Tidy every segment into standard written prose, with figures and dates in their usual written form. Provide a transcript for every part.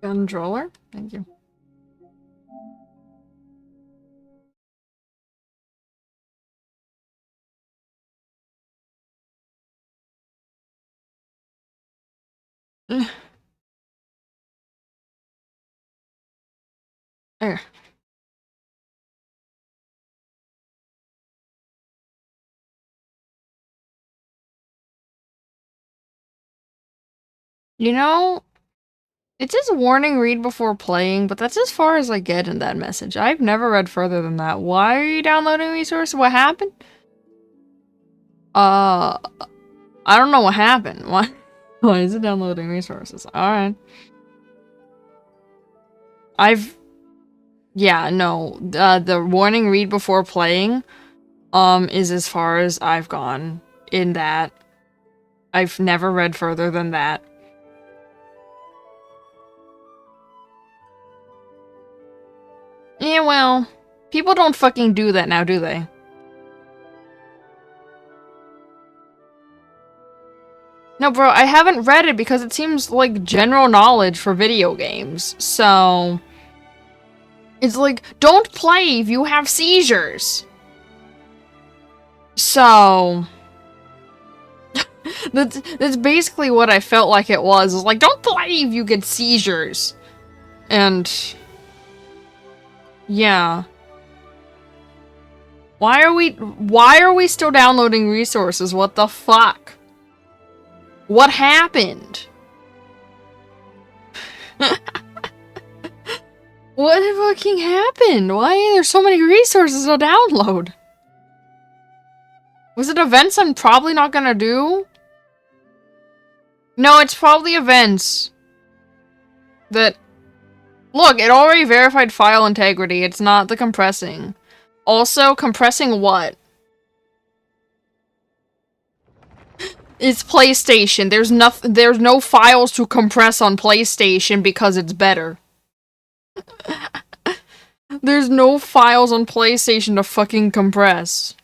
Controller? Thank you. There. You know, it says warning, read before playing, but that's as far as I get in that message. I've never read further than that. Why are you downloading resources? What happened? I don't know what happened. Why is it downloading resources? Alright. Yeah, no. The warning, read before playing, is as far as I've gone in that. I've never read further than that. Yeah, well, people don't fucking do that now, do they? No, bro, I haven't read it because it seems like general knowledge for video games. So, it's like, don't play if you have seizures. So, that's basically what I felt like it was. It's like, don't play if you get seizures. And, yeah. Why are we still downloading resources? What the fuck? What happened? What fucking happened? Why are there so many resources to download? Was it events I'm probably not gonna do? No, it's probably events. That... Look, it already verified file integrity. It's not the compressing. Also, compressing what? It's PlayStation. There's no files to compress on PlayStation because it's better. There's no files on PlayStation to fucking compress.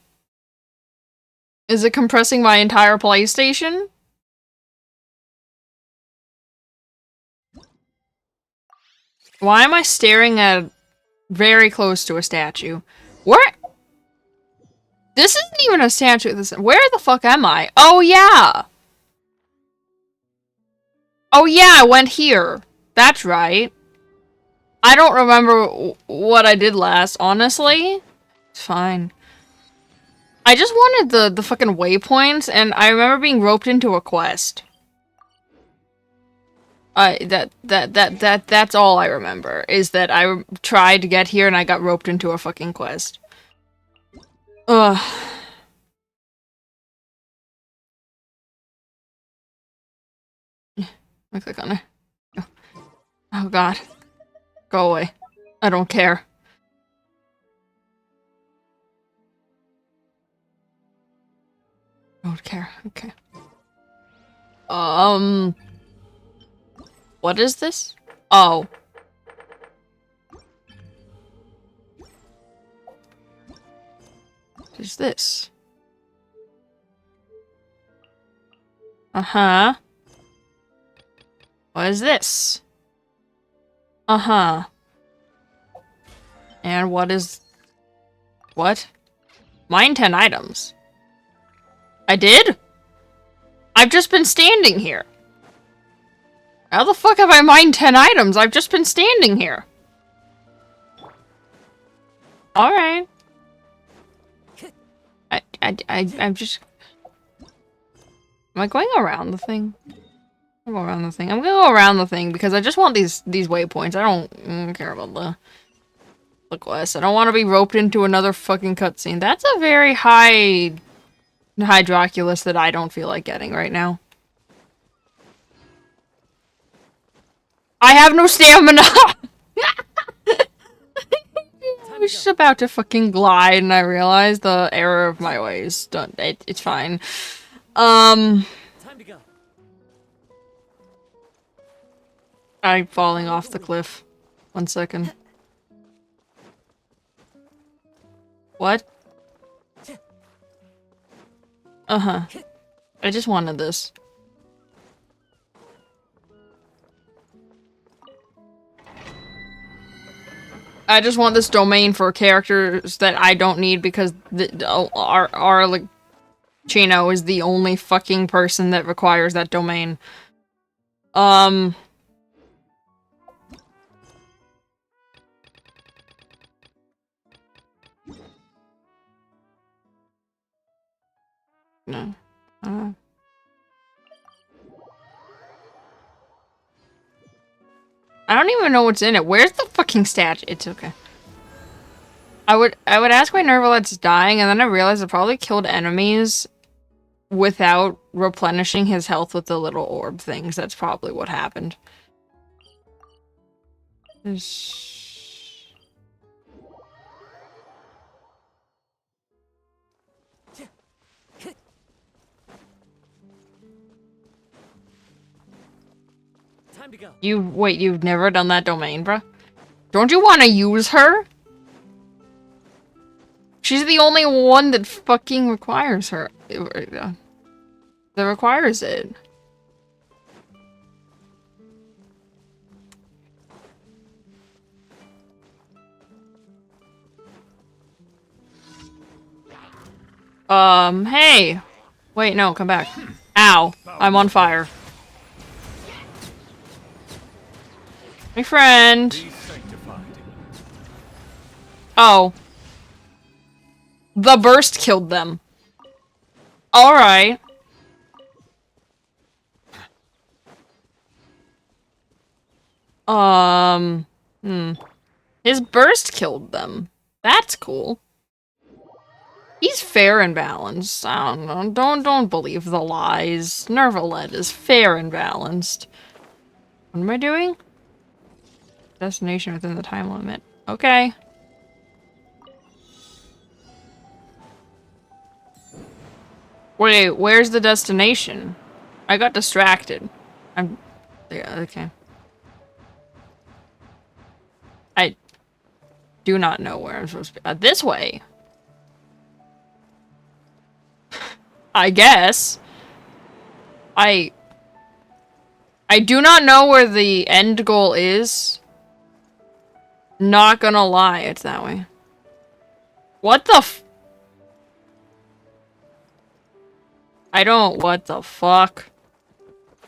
Is it compressing my entire PlayStation? Why am I staring at very close to a statue? Where? This isn't even a statue. Where the fuck am I? Oh yeah! Oh yeah, I went here. That's right. I don't remember what I did last, honestly. It's fine. I just wanted the fucking waypoints, and I remember being roped into a quest. That's all I remember, is that I tried to get here and I got roped into a fucking quest. Ugh. I click on it. Oh god. Go away. I don't care. I don't care. Okay. What is this? Oh. What is this? Uh-huh. What is this? Uh-huh. And what is... What? Mine 10 items. I did? I've just been standing here. How the fuck have I mined 10 items? I've just been standing here. Alright. I'm just... Am I going around the thing? I'm going around the thing. I'm gonna go around the thing because I just want these waypoints. I don't care about the quest. I don't want to be roped into another fucking cutscene. That's a very high Hydroculus that I don't feel like getting right now. I have no stamina! I was just about to fucking glide and I realized the error of my ways. It's fine. Time to go. I'm falling off the cliff. 1 second. What? Uh-huh. I just wanted this. I just want this domain for characters that I don't need because our like Chino is the only fucking person that requires that domain. No. I don't even know what's in it. Where's the fucking statue? It's okay. I would ask why Nervalet's dying, and then I realized it probably killed enemies without replenishing his health with the little orb things. That's probably what happened. Time to go. You've never done that domain, bruh? Don't you want to use her? She's the only one that fucking requires her. That requires it. Hey! Wait, no, come back. Ow. I'm on fire. My friend. Oh. The burst killed them. Alright. His burst killed them. That's cool. He's fair and balanced. I don't know. Don't believe the lies. Nervalet is fair and balanced. What am I doing? Destination within the time limit. Okay. Wait, where's the destination? I got distracted. Yeah, okay. I do not know where I'm supposed to be. This way. I guess. I do not know where the end goal is. Not gonna lie, it's that way. What the f- what the fuck?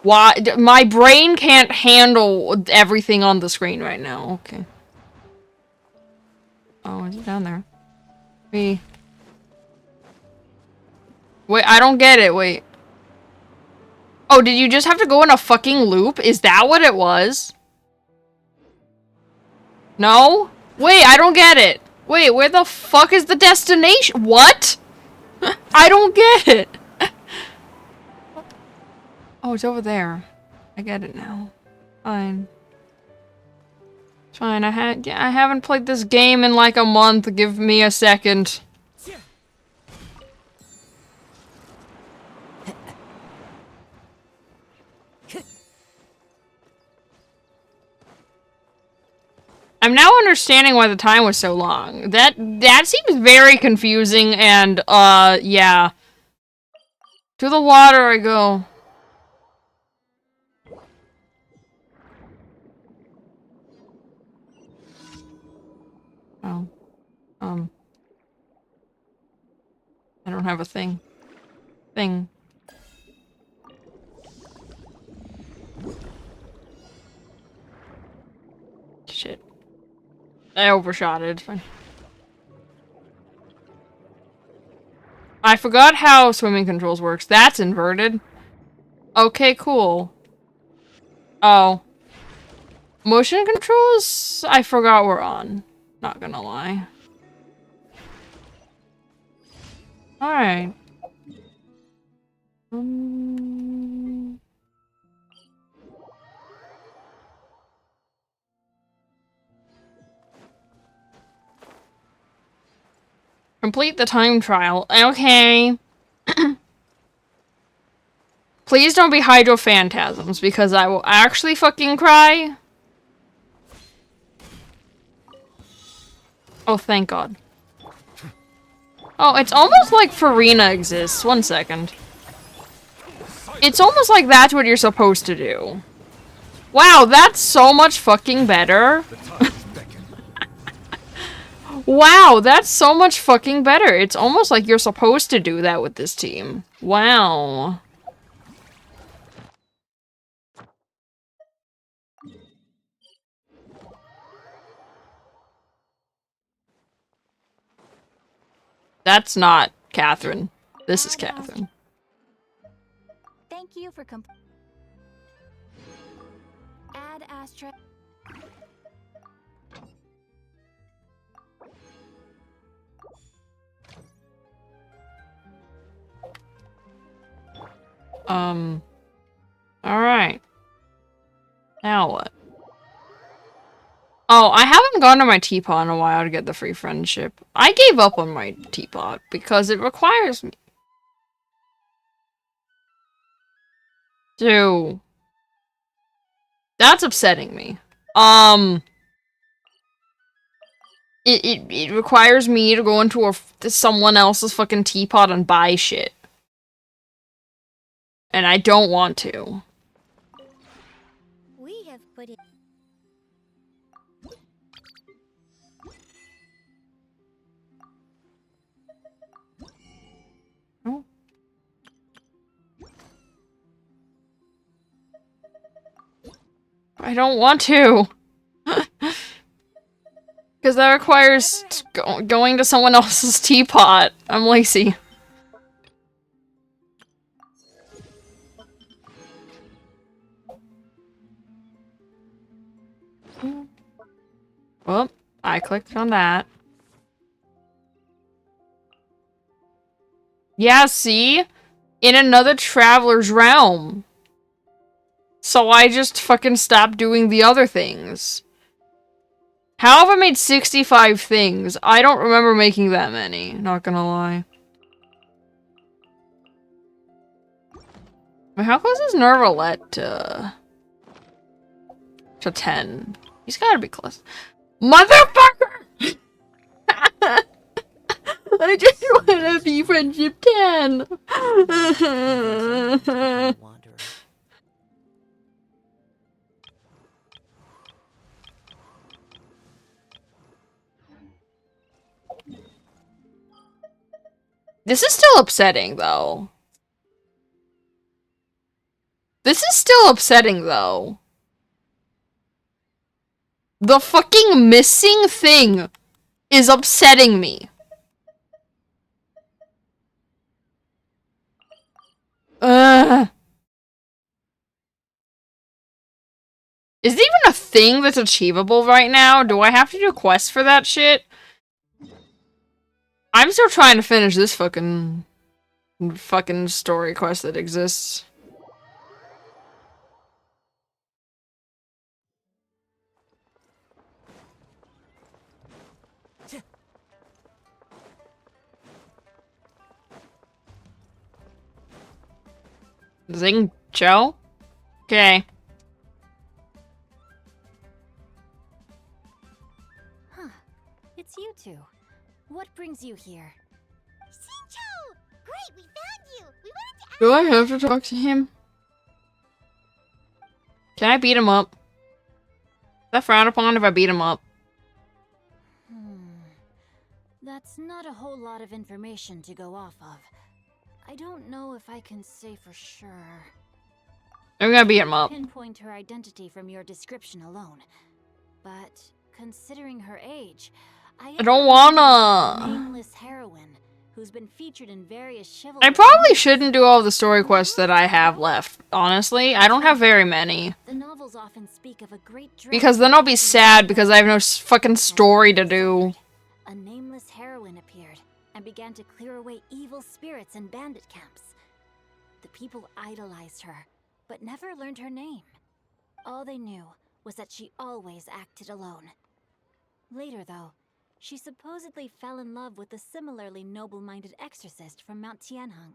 Why? My brain can't handle everything on the screen right now. Okay. Oh, is it down there? Wait, I don't get it. Wait. Oh, did you just have to go in a fucking loop? Is that what it was? No? Wait, I don't get it. Wait, where the fuck is the destination? What? I don't get it. Oh, it's over there. I get it now. Fine. It's fine. I haven't played this game in like a month. Give me a second. I'm now understanding why the time was so long. That seems very confusing and, yeah. To the water I go. Oh. I don't have a thing. Shit. I overshot it. It's fine. I forgot how swimming controls works. That's inverted. Okay, cool. Oh. Motion controls? I forgot we're on. Not gonna lie. Alright. Complete the time trial. Okay. Please don't be Hydro Phantasms, because I will actually fucking cry. Oh, thank God. Oh, it's almost like Farina exists. 1 second. It's almost like that's what you're supposed to do. Wow, that's so much fucking better. Wow, that's so much fucking better. It's almost like you're supposed to do that with this team. Wow. That's not Catherine. This is Catherine. Thank you for Add asterisk. Alright. Now what? Oh, I haven't gone to my teapot in a while to get the free friendship. I gave up on my teapot because it requires me to... That's upsetting me. It requires me to go into someone else's fucking teapot and buy shit. And I don't want to. We have put it. Oh. I don't want to. Because that requires going to someone else's teapot. I'm lazy. Well, I clicked on that. Yeah, see? In another traveler's realm. So I just fucking stopped doing the other things. How have I made 65 things? I don't remember making that many, not gonna lie. How close is Nervalet to 10? He's gotta be close. Motherfucker! I just wanna be friendship 10! This is still upsetting, though. This is still upsetting, though. The fucking missing thing is upsetting me. Ugh. Is it even a thing that's achievable right now? Do I have to do quests for that shit? I'm still trying to finish this fucking story quest that exists. Zing Joe? Okay. Huh. It's you two. What brings you here? Shincho! Great, we found you! We wanted to Do I have to talk to him? Can I beat him up? Is that frowned upon if I beat him up? That's not a whole lot of information to go off of. I don't know if I can say for sure. I'm gonna beat him up. Pinpoint her identity from your description alone. But considering her age, I don't wanna. Nameless heroine who's been featured in various chivalry. I probably shouldn't do all the story quests that I have left. Honestly, I don't have very many. The novels often speak of a great because then I'll be sad because I have no fucking story to do. A nameless heroine appeared and began to clear away evil spirits in bandit camps. The people idolized her, but never learned her name. All they knew was that she always acted alone. Later, though, she supposedly fell in love with a similarly noble-minded exorcist from Mount Tianheng.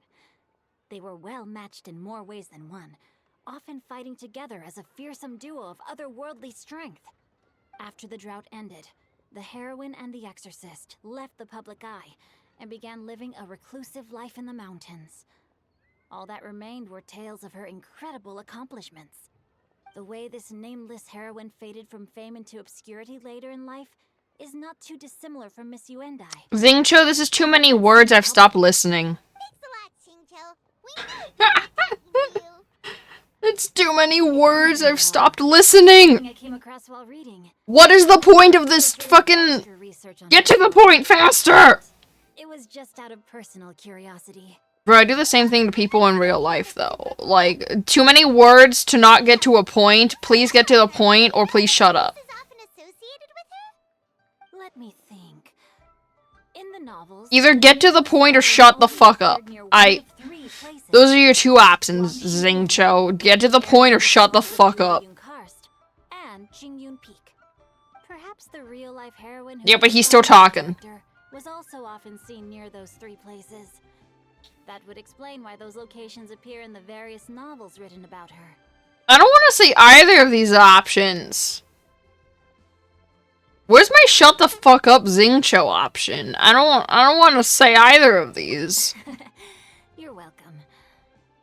They were well matched in more ways than one, often fighting together as a fearsome duo of otherworldly strength. After the drought ended, the heroine and the exorcist left the public eye and began living a reclusive life in the mountains. All that remained were tales of her incredible accomplishments. The way this nameless heroine faded from fame into obscurity later in life is not too dissimilar from Miss Yuendai. Xingqiu, this is too many words. I've stopped listening. It's too many words. I've stopped listening. I came across while reading. What is the point of this fucking... Get to the point faster! It was just out of personal curiosity. Bro, I do the same thing to people in real life, though. Like, too many words to not get to a point. Please get to the point, or please shut up. Let me think. In the novels, Either get to the point or shut the fuck up. Those are your two options, Xingqiu. Get to the point or shut the fuck up. And Jingyun Peak. Perhaps the real-life heroine who Yeah, but he's still talking. was also often seen near those three places. That would explain why those locations appear in the various novels written about her. I don't want to see either of these options. Where's my shut the fuck up Xingqiu option? I don't want to say either of these. You're welcome.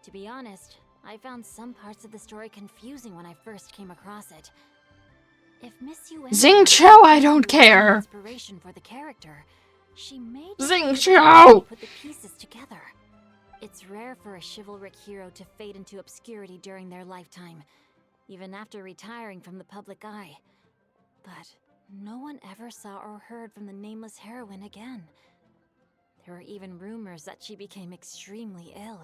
To be honest, I found some parts of the story confusing when I first came across it. If Miss Yuendai Xingqiu, I don't care. Inspiration for the character, she made Xingqiu! Put the pieces together. It's rare for a chivalric hero to fade into obscurity during their lifetime, even after retiring from the public eye. But no one ever saw or heard from the nameless heroine again. There were even rumors that she became extremely ill.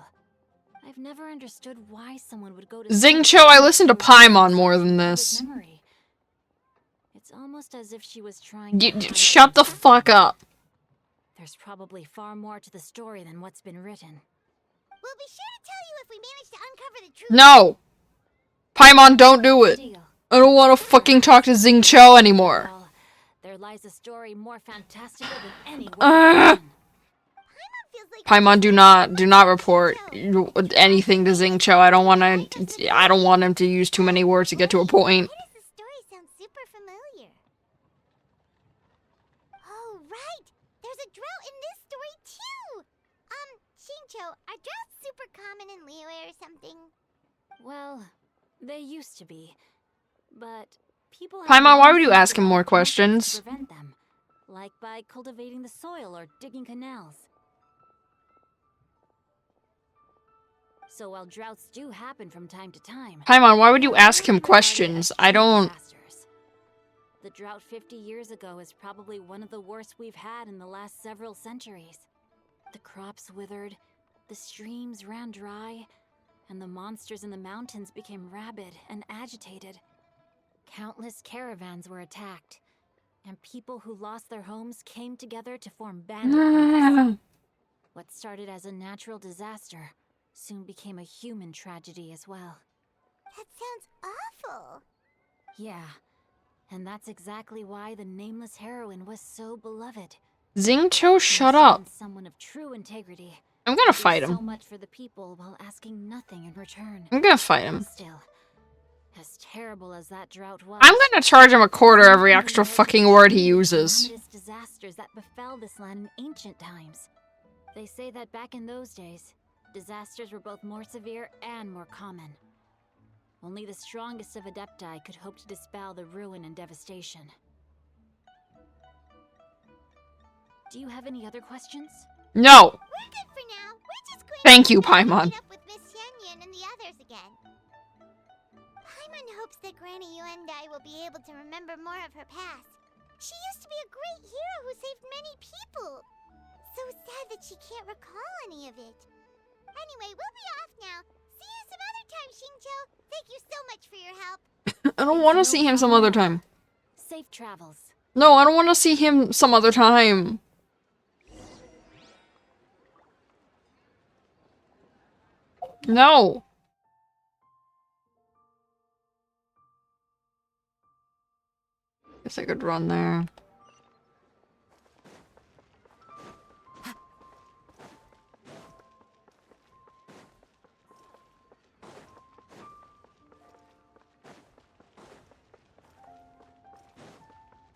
I've never understood why someone would go to Xingqiu, I listened to Paimon more than this. It's almost as if she was trying to shut the fuck up. There's probably far more to the story than what's been written. We'll be sure to tell you if we manage to uncover the truth. No! Paimon, don't do it. I don't want to fucking talk to Xingqiu anymore. Well, there lies a story more fantastical than any word. Paimon, do not report anything to Xingqiu. I don't want him to use too many words to get to a point. Why does the story sound super familiar? Oh, right! There's a drought in this story, too! Xingqiu, are droughts super common in Liyue or something? Well, they used to be. But people have Paimon, why would you learned ask him more methods questions? to prevent them, like by cultivating the soil or digging canals. So while droughts do happen from time to time, Paimon, why would you ask him questions? I don't... disasters. The drought 50 years ago is probably one of the worst we've had in the last several centuries. The crops withered, the streams ran dry, and the monsters in the mountains became rabid and agitated. Countless caravans were attacked, and people who lost their homes came together to form bandit groups. What started as a natural disaster soon became a human tragedy as well. That sounds awful. Yeah, and that's exactly why the nameless heroine was so beloved. Xingqiu, shut up. Someone of true integrity. I'm gonna fight So him. much for the people while asking nothing in return. I'm gonna fight him. Still, as terrible as that drought was, I'm gonna charge him a quarter every extra fucking word he uses. Disasters that befell this land in ancient times. They say that back in those days, disasters were both more severe and more common. Only the strongest of Adepti could hope to dispel the ruin and devastation. Do you have any other questions? No. We're good for now. We're just going Thank you, to Paimon. meet up with Miss Yanyan and the others again. Paimon hopes that Granny Yuendai will be able to remember more of her past. She used to be a great hero who saved many people. So sad that she can't recall any of it. Anyway, we'll be off now. See you some other time, Xingqiu. Thank you so much for your help. I don't want to see him some other time. Safe travels. No, I don't want to see him some other time. No. Guess I could run there.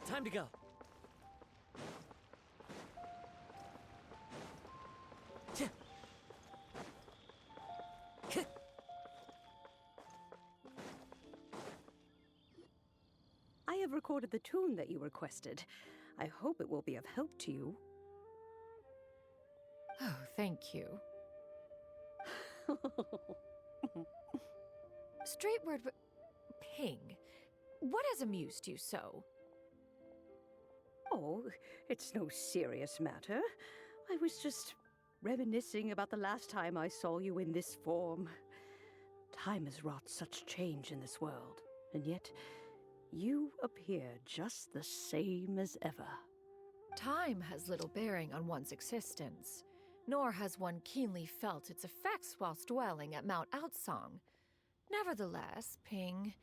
Time to go. I have recorded the tune that you requested. I hope it will be of help to you. Oh, thank you. Straightward, Ping, what has amused you so? Oh, it's no serious matter. I was just reminiscing about the last time I saw you in this form. Time has wrought such change in this world, and yet you appear just the same as ever. Time has little bearing on one's existence, nor has one keenly felt its effects whilst dwelling at Mount Outsong. Nevertheless, Ping,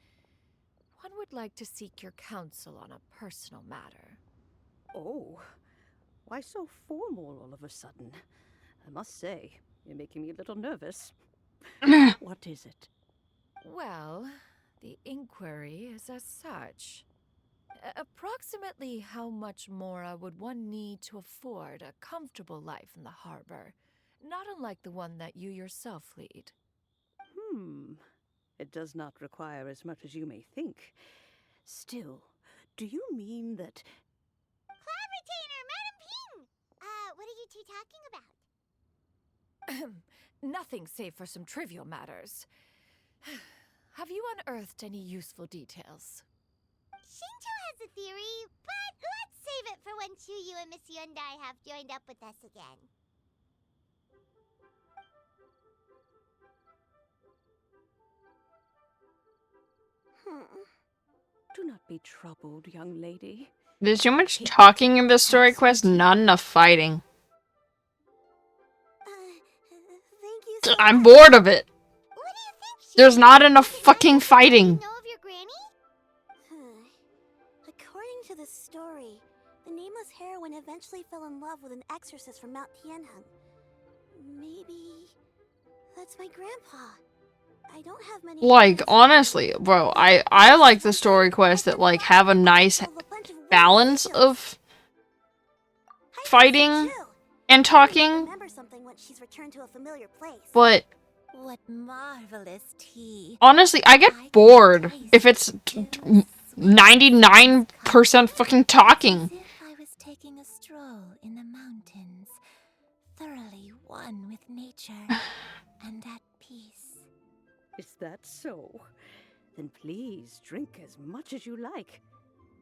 one would like to seek your counsel on a personal matter. Oh, why so formal all of a sudden? I must say, you're making me a little nervous. What is it? Well, the inquiry is as such. Approximately how much more would one need to afford a comfortable life in the harbor, not unlike the one that you yourself lead? It does not require as much as you may think. Still, do you mean that... Cloud Retainer, Madam Ping! What are you two talking about? Nothing save for some trivial matters. Have you unearthed any useful details? Shinto has a theory, but let's save it for when Chuyu and Miss Yundai have joined up with us again. Do not be troubled, young lady. There's too much talking in this story quest, not enough fighting. Thank you so I'm much. bored of it. What do you think, Chuyu? There's not enough fucking fighting. You know of your granny? According to the story, the nameless heroine eventually fell in love with an exorcist from Mount Tianheng. Maybe that's my grandpa. I don't have many. Like, honestly, bro, I like the story quests that, like, have a nice balance of fighting and talking, Remember something when she's returned to a familiar place. but What marvelous tea. honestly, I get bored if it's 99% fucking talking. As if I was taking a stroll in the mountains, thoroughly one with nature and at peace. Is that so? Then please drink as much as you like.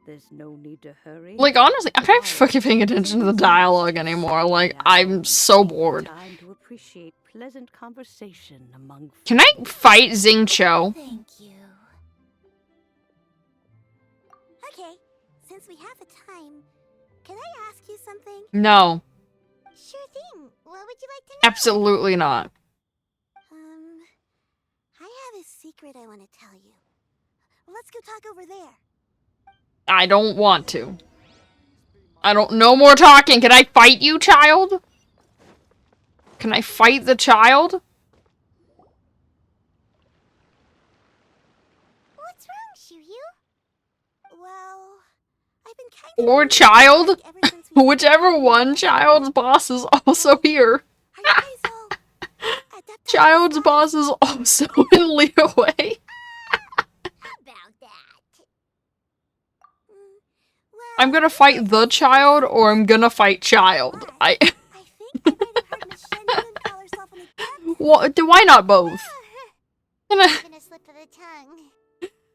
There's no need to hurry. Like, honestly, I'm not fucking paying attention to the dialogue anymore. Like, I'm so bored. Time to appreciate pleasant conversation among... Can I fight Xingqiu? Thank you. Okay, since we have the time, can I ask you something? No, Sure thing. What would you like to know? absolutely not. I have a secret I want to tell you. Let's go talk over there. I don't want to. No more talking. Can I fight you, child? Can I fight the child? What's wrong, Chuyu? Well, I've been kind of... Or child? ever since we- Whichever one, child's boss is also here. Are you guys all adept at Child's this? boss is also in Leeway. How about that? Well, I'm gonna fight the child, or I'm gonna fight child. I think I might have heard Miss Shenmue call herself an adept. Why not both? Gonna- Been a slip of the tongue.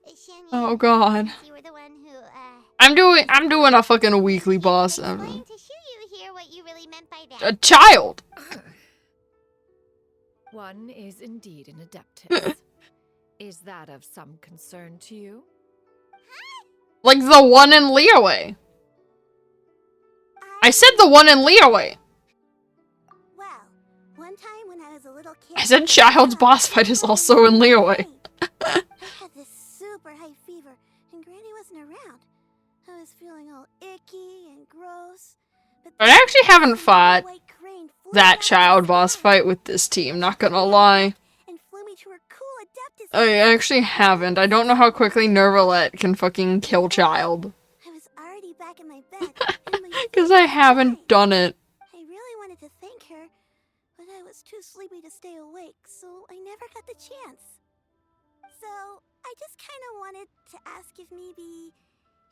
Shen, Oh god. you were the one who, I'm doing a fucking weekly boss. explain to Chuyu here what you really meant by that. A child! One is indeed an adeptus. Is that of some concern to you? Like the one in Leeway. I said the one in Leeway. Well, one time when I was a little kid, I said child's boss fight is also in Leeway. I had this super high fever, and Granny wasn't around. I was feeling all icky and gross. But I actually haven't fought White crane flew that down child the boss sky fight with this team, not gonna lie. and flew me to her cool adeptus. I actually haven't. I don't know how quickly Nervalette can fucking kill child. I was already back in my bed. and my Because fever I was haven't fine. done it. I really wanted to thank her, but I was too sleepy to stay awake, so I never got the chance. So, I just kind of wanted to ask if maybe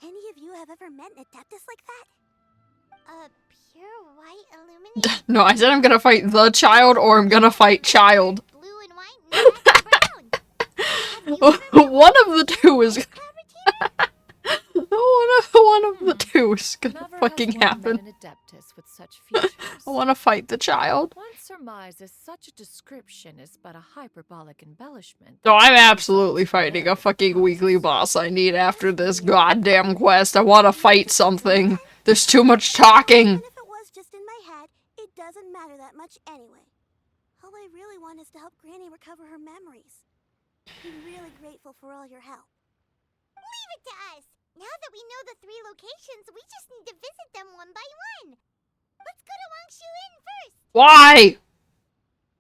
any of you have ever met an adeptus like that? A pure white illuminated No, I said I'm gonna fight the child or I'm gonna fight child. blue and white and black and brown. Have you ever met One of the two is Cloud Retainer? one of the two is gonna Never fucking has one happen. met an adeptus with such features. I wanna fight the child. One surmises such a description is but a hyperbolic embellishment. No, I'm absolutely fighting a fucking weekly boss I need after this goddamn quest. I wanna fight something. There's too much talking. Even if it was just in my head, it doesn't matter that much anyway. All I really want is to help Granny recover her memories. I'm really grateful for all your help. Leave it to us. Now that we know the 3 locations, we just need to visit them one by one. Let's go to Wangshu Inn first. Why?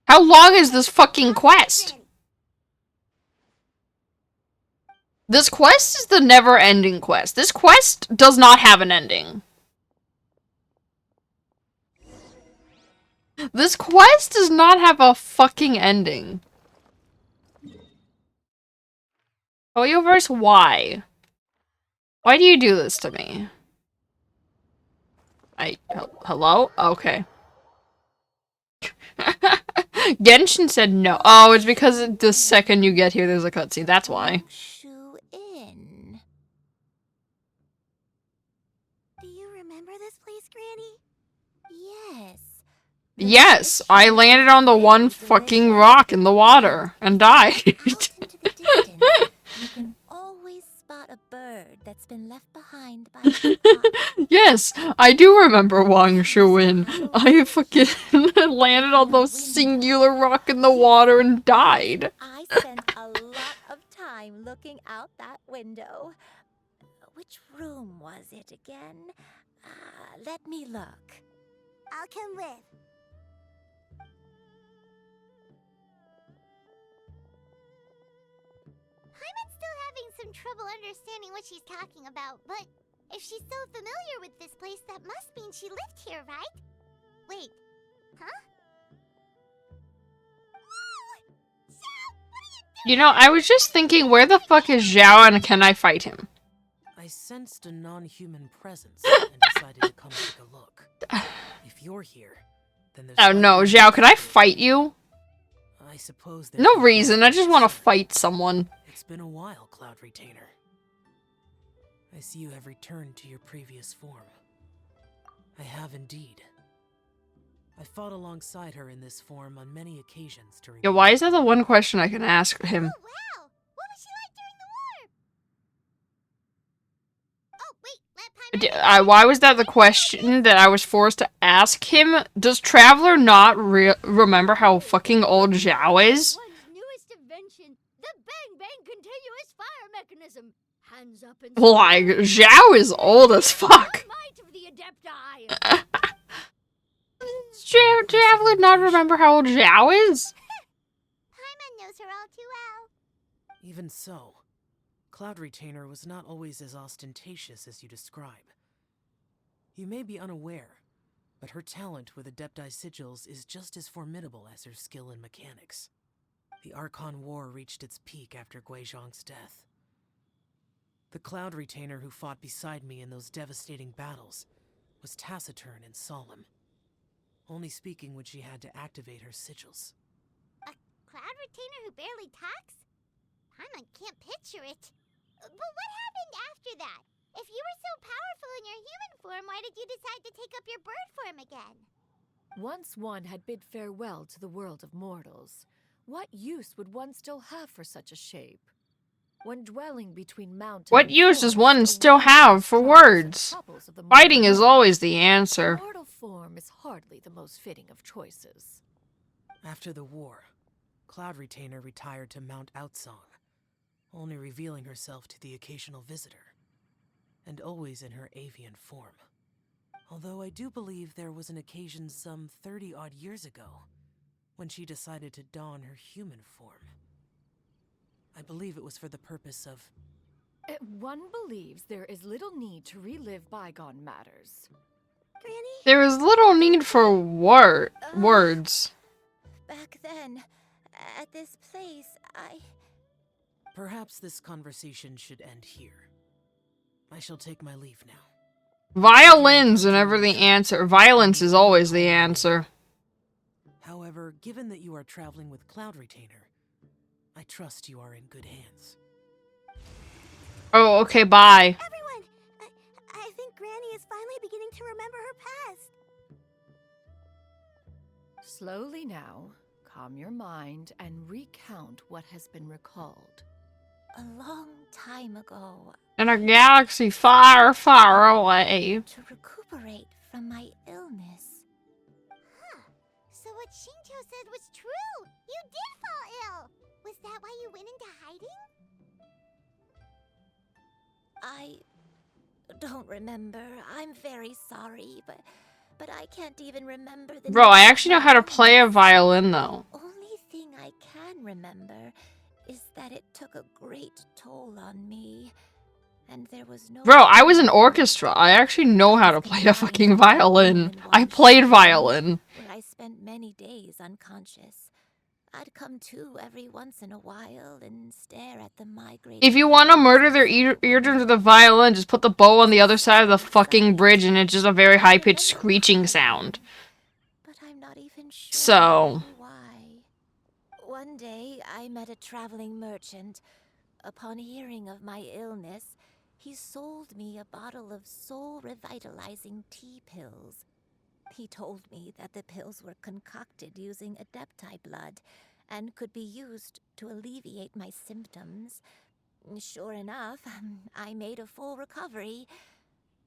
How long is this fucking quest? This quest is the never-ending quest. This quest does not have an ending. This quest does not have a fucking ending. Hoyoverse, why? Why do you do this to me? Hello? Okay. Genshin said no. Oh, it's because the second you get here, there's a cutscene. That's why. Wangshu Inn. Do you remember this place, Granny? Yes. Yes, I landed on the one fucking rock in the water and died. Off into the distance, you can always spot a bird that's been left behind by the pond. Yes, I do remember Wangshu Inn. I fucking landed on the singular rock in the water and died. I spent a lot of time looking out that window. Which room was it again? Let me look. I'll come with. Hyman's still having some trouble understanding what she's talking about, but if she's so familiar with this place, that must mean she lived here, right? Wait, huh? Whoa! Zhao, what are you doing? You know, I was just thinking, where the fuck is Zhao and can I fight him? I sensed a non-human presence and decided to come take a look. If you're here, then there's Oh no, Zhao, could I fight you? I suppose No reason, I just want to fight someone. It's been a while, Cloud Retainer. I see you have returned to your previous form. I have indeed. I fought alongside her in this form on many occasions during. Yeah, why is that the one question I can ask him? Oh, wow! What was she like during the war? Oh, wait, let Paimon... Why was that the question that I was forced to ask him? Does Traveler not remember how fucking old Zhao is? One's newest invention, the Bang Bang continuous fire mechanism. Hands up and Like, Zhao is old as fuck. might of the Adepti. Does Traveler not remember how old Zhao is? Paimon knows her all too well. Even so, Cloud Retainer was not always as ostentatious as you describe. You may be unaware, but her talent with Adepti sigils is just as formidable as her skill in mechanics. The Archon War reached its peak after Guizhong's death. The Cloud Retainer who fought beside me in those devastating battles was taciturn and solemn, only speaking when she had to activate her sigils. A Cloud Retainer who barely talks? Paimon can't picture it. But what happened after that? If you were so powerful in your human form, why did you decide to take up your bird form again? Once one had bid farewell to the world of mortals, what use would one still have for such a shape? When dwelling between mountains, What use does one still have for words? Fighting is always the answer. Mortal form is hardly the most fitting of choices. After the war, Cloud Retainer retired to Mount Outsong, only revealing herself to the occasional visitor, and always in her avian form. Although I do believe there was an occasion some 30-odd years ago when she decided to don her human form. I believe it was for the purpose of... One believes there is little need to relive bygone matters. Granny? There is little need for words. Back then, at this place, Perhaps this conversation should end here. I shall take my leave now. Violins are never the answer. Violence is always the answer. However, given that you are traveling with Cloud Retainer, I trust you are in good hands. Oh, okay, bye. Everyone, I think Granny is finally beginning to remember her past. Slowly now, calm your mind and recount what has been recalled. A long time ago, In a galaxy far, far away. to recuperate from my illness. Huh. So what Shinto said was true! You did fall ill! Was that why you went into hiding? I don't remember. I'm very sorry, but I can't even remember the Bro, I name of actually know my how to play a illness. violin, though. Only thing I can remember is that it took a great toll on me, and there was no. Bro, I was in orchestra. I actually know how to play a fucking violin. I played violin. Where I spent many days unconscious. I'd come to every once in a while and stare at the migrating. If you want to murder their eardrums with a violin, just put the bow on the other side of the fucking bridge and it's just a very high-pitched screeching sound. But I'm not even sure So... why. One day, I met a traveling merchant. Upon hearing of my illness, he sold me a bottle of soul-revitalizing tea pills. He told me that the pills were concocted using Adepti blood and could be used to alleviate my symptoms. Sure enough, I made a full recovery.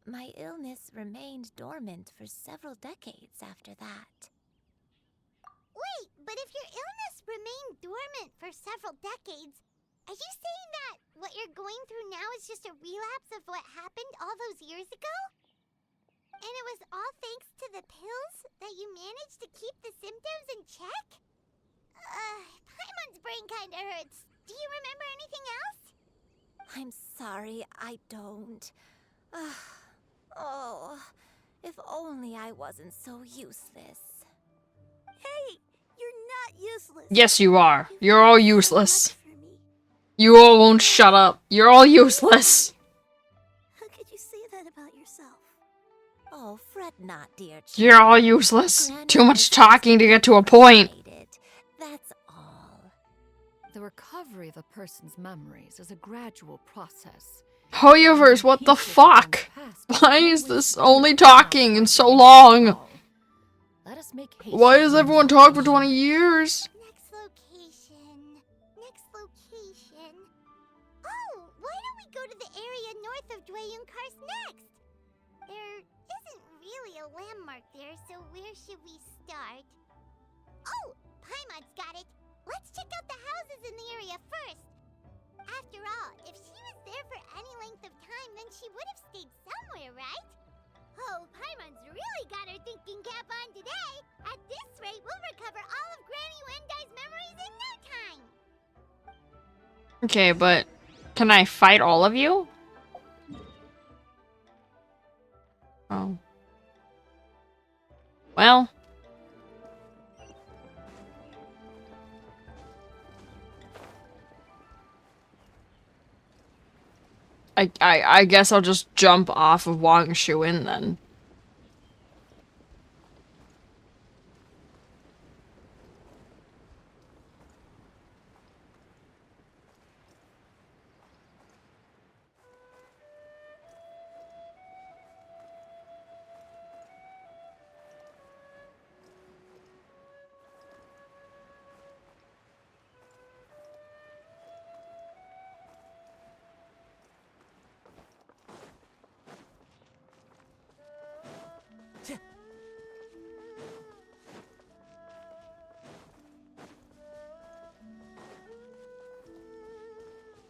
My illness remained dormant for several decades after that. Wait, but if your illness remained dormant for several decades, are you saying that what you're going through now is just a relapse of what happened all those years ago? And it was all thanks to the pills that you managed to keep the symptoms in check? Paimon's brain kinda hurts. Do you remember anything else? I'm sorry, I don't. Oh, if only I wasn't so useless. Hey, you're not useless. Yes, you are. You've You're all done so useless. much for me. You all won't shut up. You're all useless. How could you say that about yourself? Oh, fret not, dear child. You're all useless. Granny Too much is talking to get to a just point. frustrated. That's all. The recovery of a person's memories is a gradual process. Hoyoverse, what the Pieces from fuck? the past Why will is always this be only found talking and so once long? and for all. Let us make haste Why to does the everyone next talk for location. 20 years? Next location. Next location. Oh, why don't we go to the area north of Dwayunkars next? There isn't really a landmark there, so where should we start? Oh, Paimon's got it. Let's check out the houses in the area first. After all, if she was there for any length of time, then she would have stayed somewhere, right? Oh, Paimon's really got her thinking cap on today. At this rate, we'll recover all of Granny Wendai's memories in no time. Okay, but can I fight all of you? Oh. Well. I guess I'll just jump off of Wang Shuin then.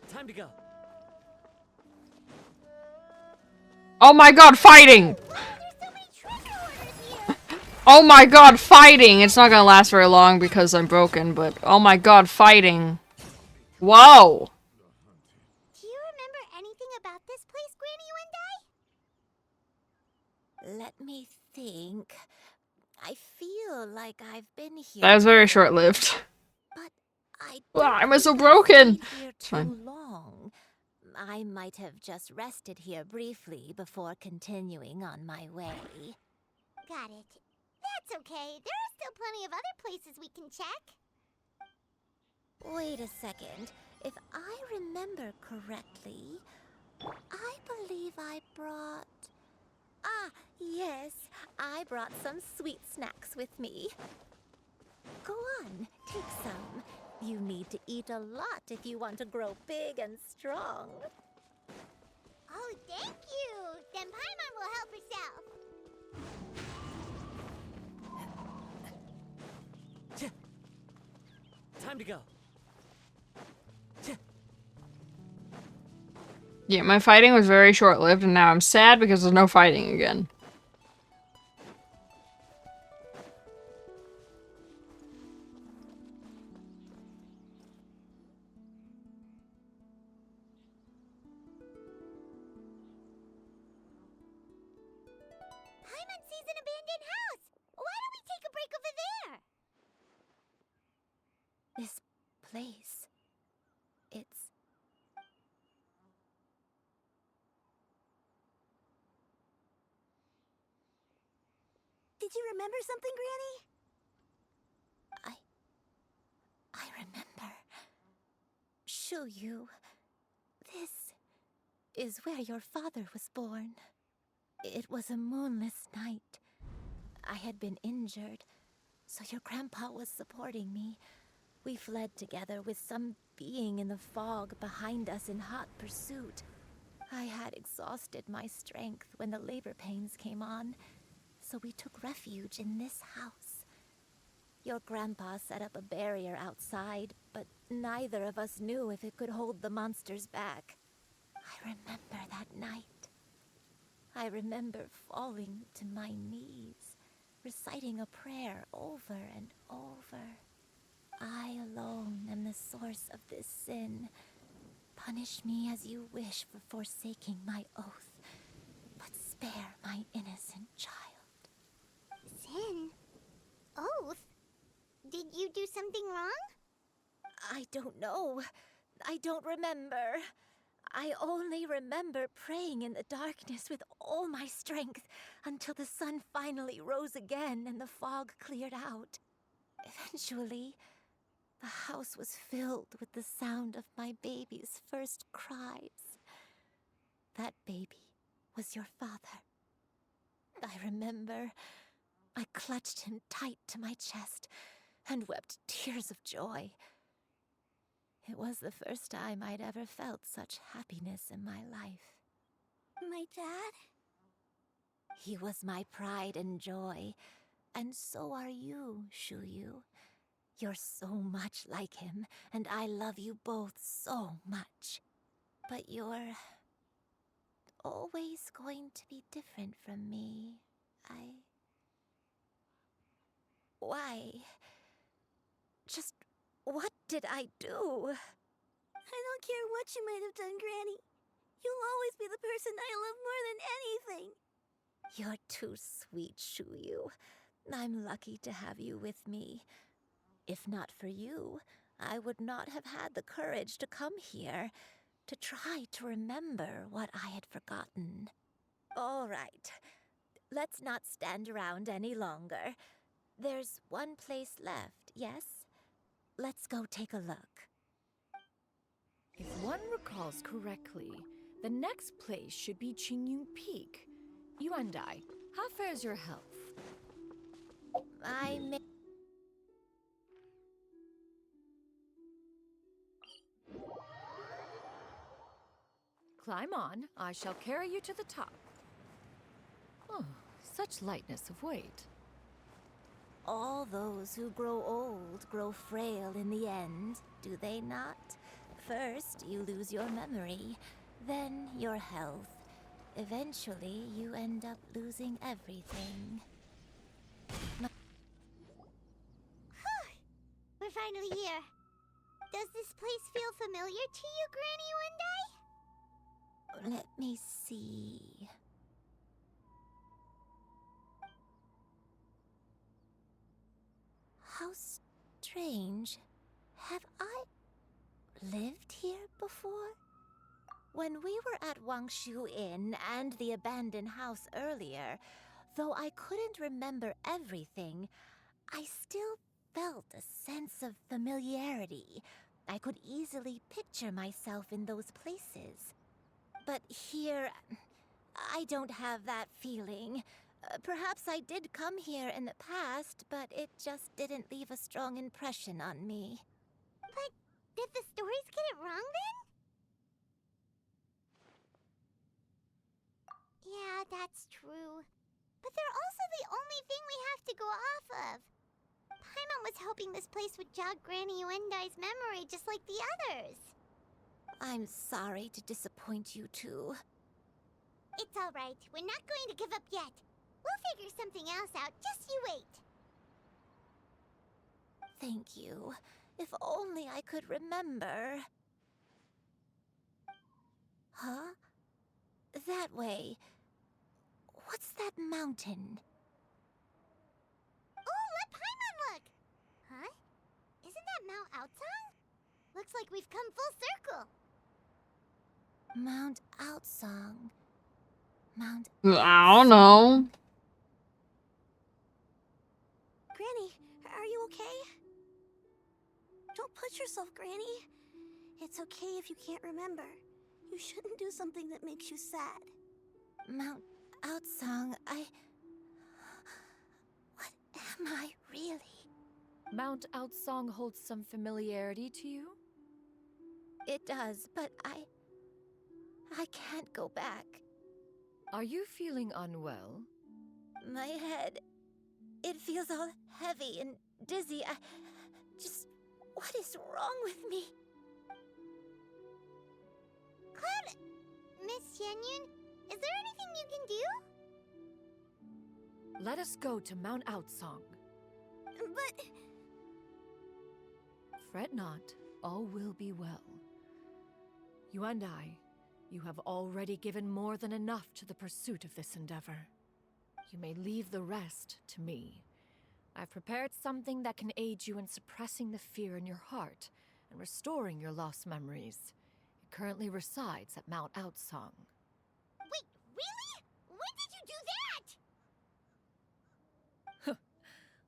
Time to go. Oh my god, fighting! Oh my god, fighting! It's not gonna last very long because I'm broken, but oh my god, fighting. Whoa! Do you remember anything about this place, Granny Wendai? Let me think. I feel like I've been here. That was very before, short-lived. But I Why am I so don't think I've broken? stayed here It's fine. too long. I might have just rested here briefly before continuing on my way. Got it. That's okay. There are still plenty of other places we can check. Wait a second. If I remember correctly, I believe I brought... Ah, yes. I brought some sweet snacks with me. Go on, take some. You need to eat a lot if you want to grow big and strong. Oh, thank you! Then Paimon will help herself. Time to go. Yeah, my fighting was very short-lived, and now I'm sad because there's no fighting again. Paimon sees an abandoned house. Why don't we take a break over there? This place... it's... Did you remember something, Granny? I remember. Shuyu, this is where your father was born. It was a moonless night. I had been injured, so your grandpa was supporting me. We fled together with some being in the fog behind us in hot pursuit. I had exhausted my strength when the labor pains came on, so we took refuge in this house. Your grandpa set up a barrier outside, but neither of us knew if it could hold the monsters back. I remember that night. I remember falling to my knees, reciting a prayer over and over. I alone am the source of this sin. Punish me as you wish for forsaking my oath, but spare my innocent child. Sin? Oath? Did you do something wrong? I don't know. I don't remember. I only remember praying in the darkness with all my strength until the sun finally rose again and the fog cleared out. Eventually, the house was filled with the sound of my baby's first cries. That baby was your father. I remember I clutched him tight to my chest and wept tears of joy. It was the first time I'd ever felt such happiness in my life. My dad? He was my pride and joy, and so are you, Shuyu. You're so much like him, and I love you both so much. But you're always going to be different from me. Why? Just what did I do? I don't care what you might have done, Granny. You'll always be the person I love more than anything. You're too sweet, Shuyu. I'm lucky to have you with me. If not for you, I would not have had the courage to come here, to try to remember what I had forgotten. All right, let's not stand around any longer. There's one place left, yes? Let's go take a look. If one recalls correctly, the next place should be Qingyun Peak. Yuandai, how fares your health? I may... Climb on, I shall carry you to the top. Oh, such lightness of weight. All those who grow old grow frail in the end, do they not? First, you lose your memory, then your health. Eventually, you end up losing everything. We're finally here. Does this place feel familiar to you, Granny Yuandai? Let me see... How strange. Have I lived here before? When we were at Wangshu Inn and the abandoned house earlier, though I couldn't remember everything, I still felt a sense of familiarity. I could easily picture myself in those places. But here, I don't have that feeling. Perhaps I did come here in the past, but it just didn't leave a strong impression on me. But did the stories get it wrong then? Yeah, that's true. But they're also the only thing we have to go off of. Paimon was hoping this place would jog Granny Uendai's memory just like the others. I'm sorry to disappoint you too. It's alright. We're not going to give up yet. We'll figure something else out. Just you wait. Thank you. If only I could remember. Huh? That way. What's that mountain? Oh, let Paimon look! Huh? Isn't that Mount Outsong? Looks like we've come full circle. Mount Outsong. Mount... I don't know. Granny, are you okay? Don't push yourself, Granny. It's okay if you can't remember. You shouldn't do something that makes you sad. Mount Outsong, What am I really? Mount Outsong holds some familiarity to you? It does, but I can't go back. Are you feeling unwell? My head, it feels all heavy and dizzy. What is wrong with me? Cloud... Miss Xianyun, is there anything you can do? Let us go to Mount Outsong. But... Fret not, all will be well. You and I, you have already given more than enough to the pursuit of this endeavor. You may leave the rest to me. I've prepared something that can aid you in suppressing the fear in your heart and restoring your lost memories. It currently resides at Mount Outsong. Wait, really? When did you do that?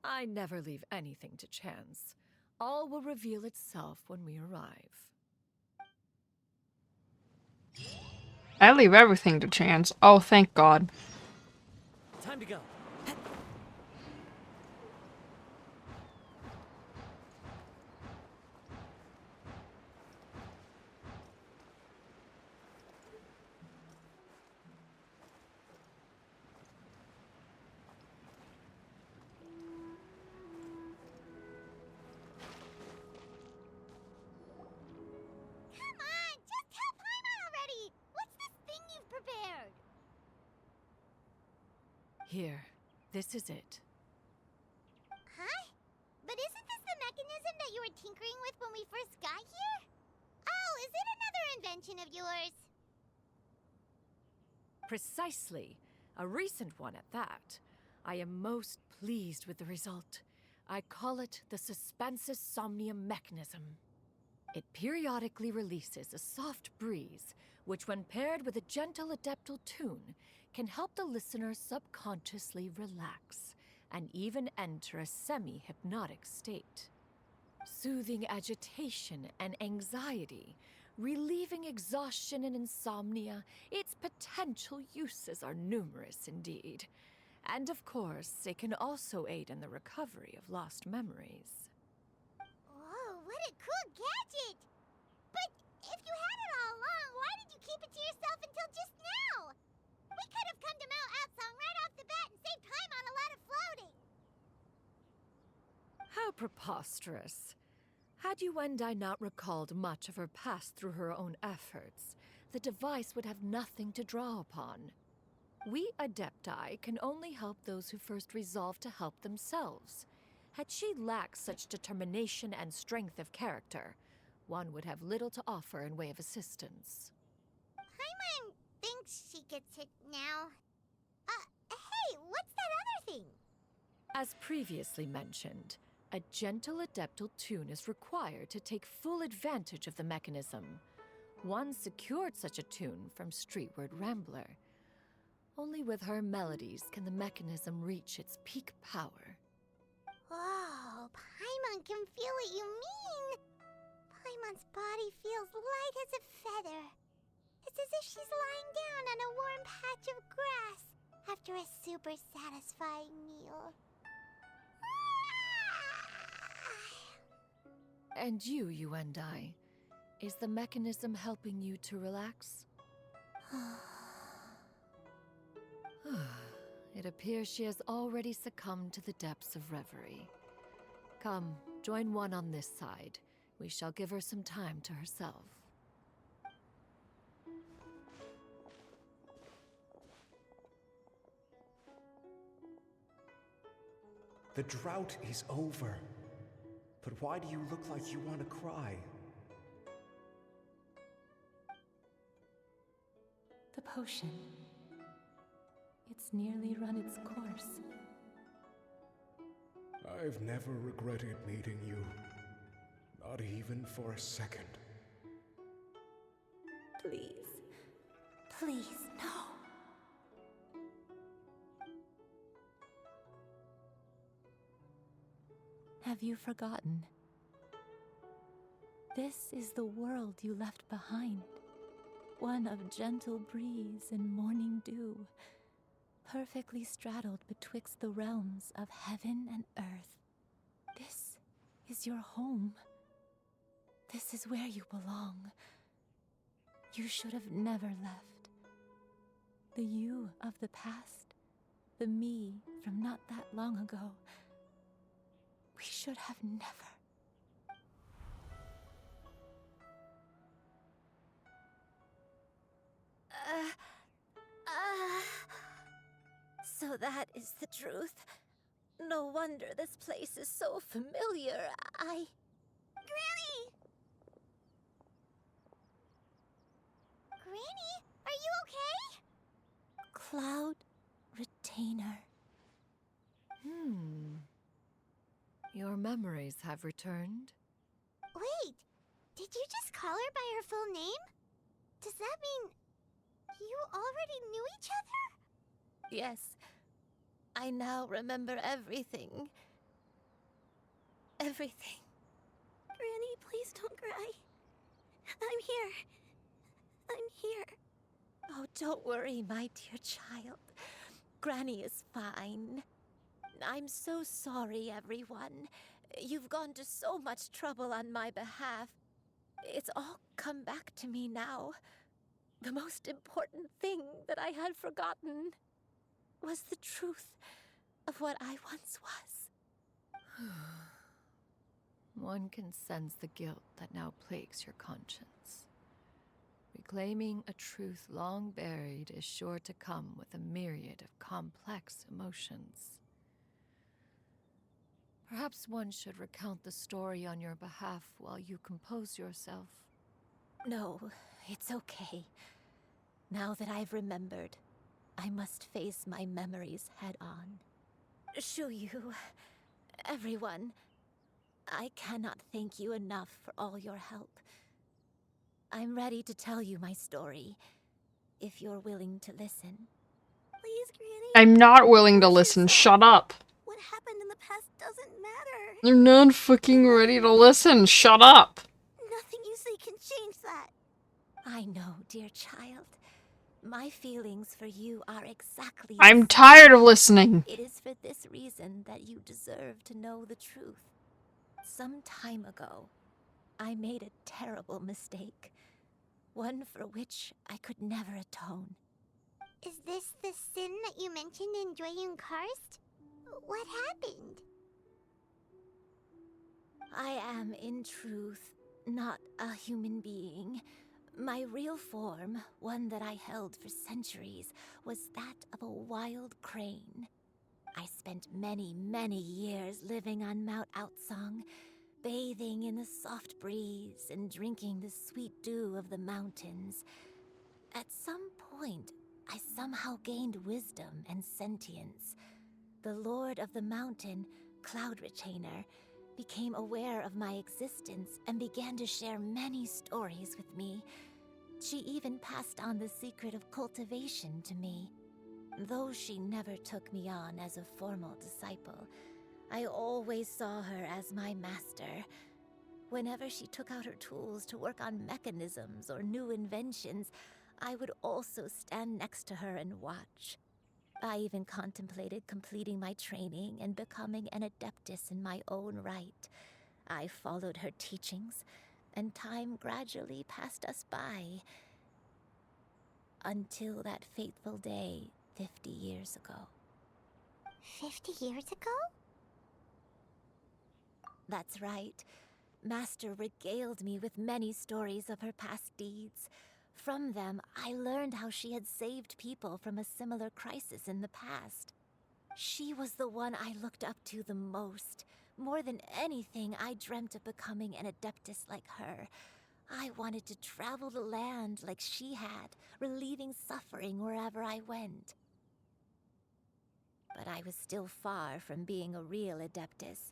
I never leave anything to chance. All will reveal itself when we arrive. I leave everything to chance. Oh, thank God. Time to go. Come on, just tell Paimon already! What's this thing you've prepared? Here, this is it. Huh? But isn't this the mechanism that you were tinkering with when we first got here? Oh, is it another invention of yours? Precisely. A recent one at that. I am most pleased with the result. I call it the Suspensus Somnium mechanism. It periodically releases a soft breeze, which when paired with a gentle adeptal tune, can help the listener subconsciously relax and even enter a semi-hypnotic state. Soothing agitation and anxiety, relieving exhaustion and insomnia, its potential uses are numerous indeed. And of course, it can also aid in the recovery of lost memories. Whoa, what a cool gadget! But if you had it all along, why did you keep it to yourself until just now? We could have come to Mount Outsong right off the bat and saved time on a lot of floating. How preposterous. Had you and I not recalled much of her past through her own efforts, the device would have nothing to draw upon. We Adepti can only help those who first resolve to help themselves. Had she lacked such determination and strength of character, one would have little to offer in way of assistance. Paimon thinks she gets it now. Hey, what's that other thing? As previously mentioned, a gentle adeptal tune is required to take full advantage of the mechanism. One secured such a tune from Streetward Rambler. Only with her melodies can the mechanism reach its peak power. Oh, Paimon can feel what you mean. Paimon's body feels light as a feather. It's as if she's lying down on a warm patch of grass after a super satisfying meal. And you, Yuendai, is the mechanism helping you to relax? It appears she has already succumbed to the depths of reverie. Come, join one on this side. We shall give her some time to herself. The drought is over. But why do you look like you want to cry? The potion. It's nearly run its course. I've never regretted meeting you. Not even for a second. Please. Please, no. Have you forgotten? This is the world you left behind. One of gentle breeze and morning dew, perfectly straddled betwixt the realms of heaven and earth. This is your home. This is where you belong. You should have never left. The you of the past, the me from not that long ago, we should have never. So that is the truth. No wonder this place is so familiar. Granny! Granny, are you okay? Cloud Retainer. Your memories have returned? Wait, did you just call her by her full name? Does that mean you already knew each other? Yes. I now remember everything. Everything. Granny, please don't cry. I'm here. I'm here. Oh, don't worry, my dear child. Granny is fine. I'm so sorry, everyone. You've gone to so much trouble on my behalf. It's all come back to me now. The most important thing that I had forgotten was the truth of what I once was. One can sense the guilt that now plagues your conscience. Reclaiming a truth long buried is sure to come with a myriad of complex emotions. Perhaps one should recount the story on your behalf while you compose yourself. No, it's okay. Now that I've remembered, I must face my memories head on. Shuyu, everyone, I cannot thank you enough for all your help. I'm ready to tell you my story, if you're willing to listen. Please, Granny. I'm not willing to listen. Shut up. What happened in the past doesn't matter. You're not fucking ready to listen. Shut up. Nothing you say can change that. I know, dear child. My feelings for you are exactly I'm the tired of listening. It is for this reason that you deserve to know the truth. Some time ago, I made a terrible mistake. One for which I could never atone. Is this the sin that you mentioned in Joyun Karst? What happened? I am, in truth, not a human being. My real form, one that I held for centuries, was that of a wild crane. I spent many, many years living on Mount Outsong, bathing in the soft breeze and drinking the sweet dew of the mountains. At some point, I somehow gained wisdom and sentience. The Lord of the Mountain, Cloud Retainer, became aware of my existence and began to share many stories with me. She even passed on the secret of cultivation to me. Though she never took me on as a formal disciple, I always saw her as my master. Whenever she took out her tools to work on mechanisms or new inventions, I would also stand next to her and watch. I even contemplated completing my training and becoming an adeptus in my own right. I followed her teachings, and time gradually passed us by. Until that fateful day 50 years ago. 50 years ago? That's right. Master regaled me with many stories of her past deeds. From them, I learned how she had saved people from a similar crisis in the past. She was the one I looked up to the most. More than anything, I dreamt of becoming an adeptus like her. I wanted to travel the land like she had, relieving suffering wherever I went. But I was still far from being a real adeptus.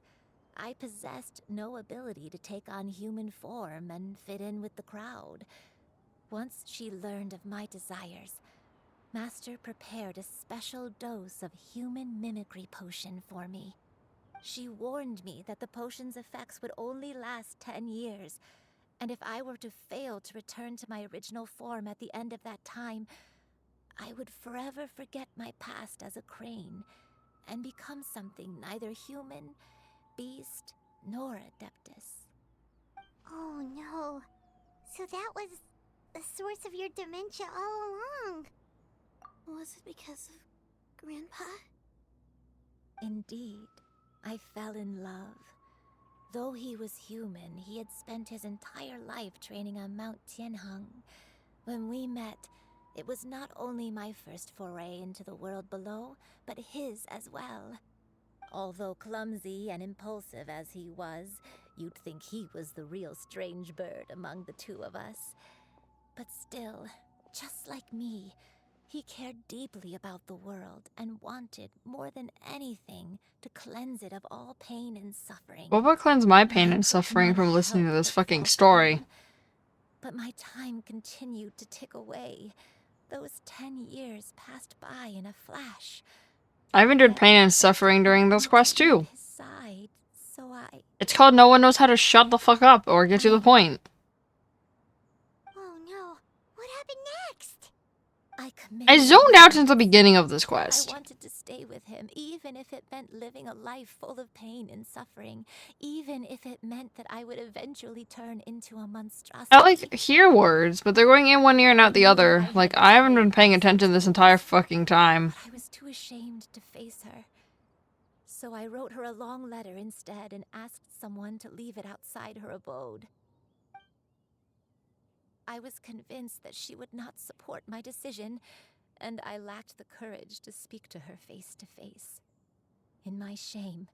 I possessed no ability to take on human form and fit in with the crowd. Once she learned of my desires, Master prepared a special dose of human mimicry potion for me. She warned me that the potion's effects would only last 10 years, and if I were to fail to return to my original form at the end of that time, I would forever forget my past as a crane and become something neither human, beast, nor adeptus. Oh no. So that was the source of your dementia all along. Was it because of Grandpa? Indeed, I fell in love. Though he was human, he had spent his entire life training on Mount Tianheng. When we met, it was not only my first foray into the world below, but his as well. Although clumsy and impulsive as he was, you'd think he was the real strange bird among the two of us. But still, just like me, he cared deeply about the world and wanted, more than anything, to cleanse it of all pain and suffering. What about cleanse my pain and suffering from listening to this fucking story? But my time continued to tick away. Those 10 years passed by in a flash. I've endured pain and suffering during this quest too. His side, so It's called No One Knows How to Shut the Fuck Up or Get to the Point. Oh no. What happened next? I zoned out since the beginning of this quest. I wanted to stay with him, even if it meant living a life full of pain and suffering. Even if it meant that I would eventually turn into a monstrosity. I like hear words, but they're going in one ear and out the other. Like, I haven't been paying attention this entire fucking time. I was too ashamed to face her. So I wrote her a long letter instead and asked someone to leave it outside her abode. I was convinced that she would not support my decision, and I lacked the courage to speak to her face to face. In my shame,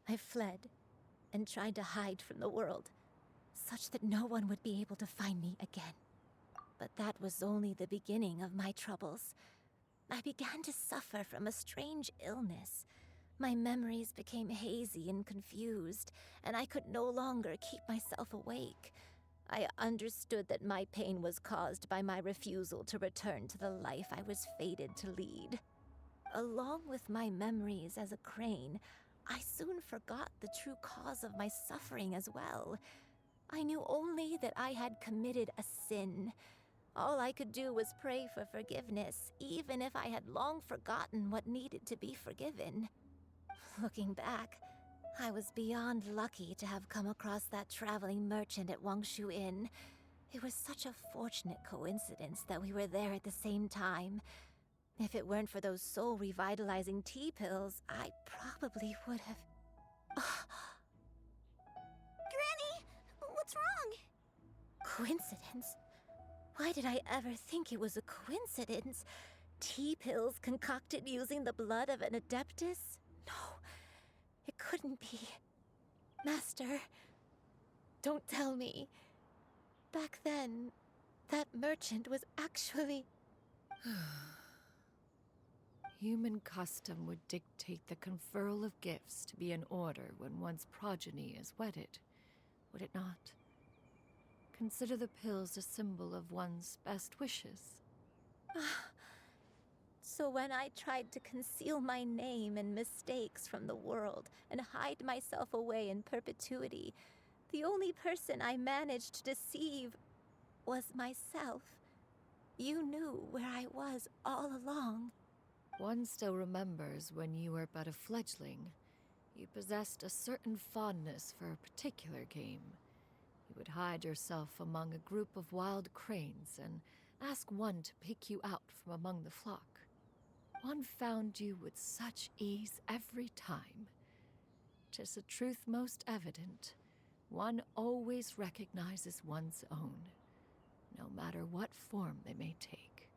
I fled and tried to hide from the world, such that no one would be able to find me again. But that was only the beginning of my troubles. I began to suffer from a strange illness. My memories became hazy and confused, and I could no longer keep myself awake. I understood that my pain was caused by my refusal to return to the life I was fated to lead. Along with my memories as a crane, I soon forgot the true cause of my suffering as well. I knew only that I had committed a sin. All I could do was pray for forgiveness, even if I had long forgotten what needed to be forgiven. Looking back, I was beyond lucky to have come across that traveling merchant at Wangshu Inn. It was such a fortunate coincidence that we were there at the same time. If it weren't for those soul-revitalizing tea pills, I probably would have... Granny! What's wrong? Coincidence? Why did I ever think it was a coincidence? Tea pills concocted using the blood of an adeptus? No, it couldn't be. Master, don't tell me. Back then, that merchant was actually... Human custom would dictate the conferral of gifts to be in order when one's progeny is wedded, would it not? consider the pills a symbol of one's best wishes. So when I tried to conceal my name and mistakes from the world and hide myself away in perpetuity, the only person I managed to deceive was myself. You knew where I was all along. One still remembers when you were but a fledgling. You possessed a certain fondness for a particular game. You would hide yourself among a group of wild cranes and ask one to pick you out from among the flock. One found you with such ease every time. 'Tis a truth most evident. One always recognizes one's own, no matter what form they may take.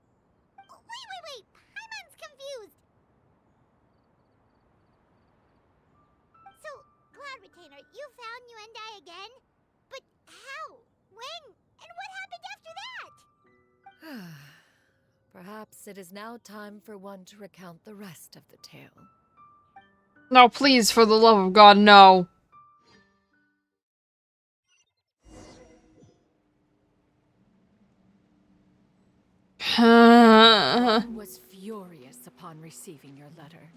Wait! Paimon's confused! So, Cloud Retainer, you found Yuendai again? But how? When? And what happened after that? Perhaps it is now time for one to recount the rest of the tale. No, please, for the love of God, no. One was furious upon receiving your letter.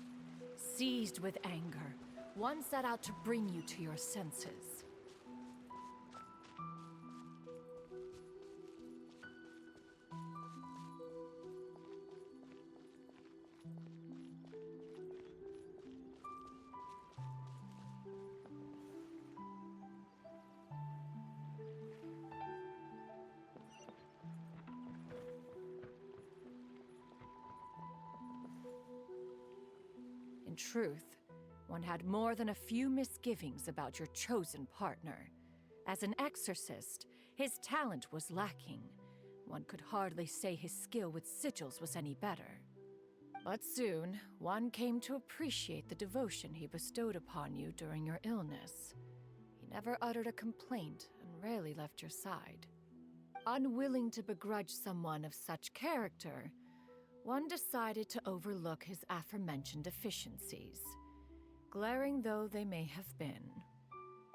Seized with anger, one set out to bring you to your senses. In truth, one had more than a few misgivings about your chosen partner. As an exorcist, his talent was lacking. One could hardly say his skill with sigils was any better. But soon, one came to appreciate the devotion he bestowed upon you during your illness. He never uttered a complaint and rarely left your side. Unwilling to begrudge someone of such character, one decided to overlook his aforementioned deficiencies, glaring though they may have been.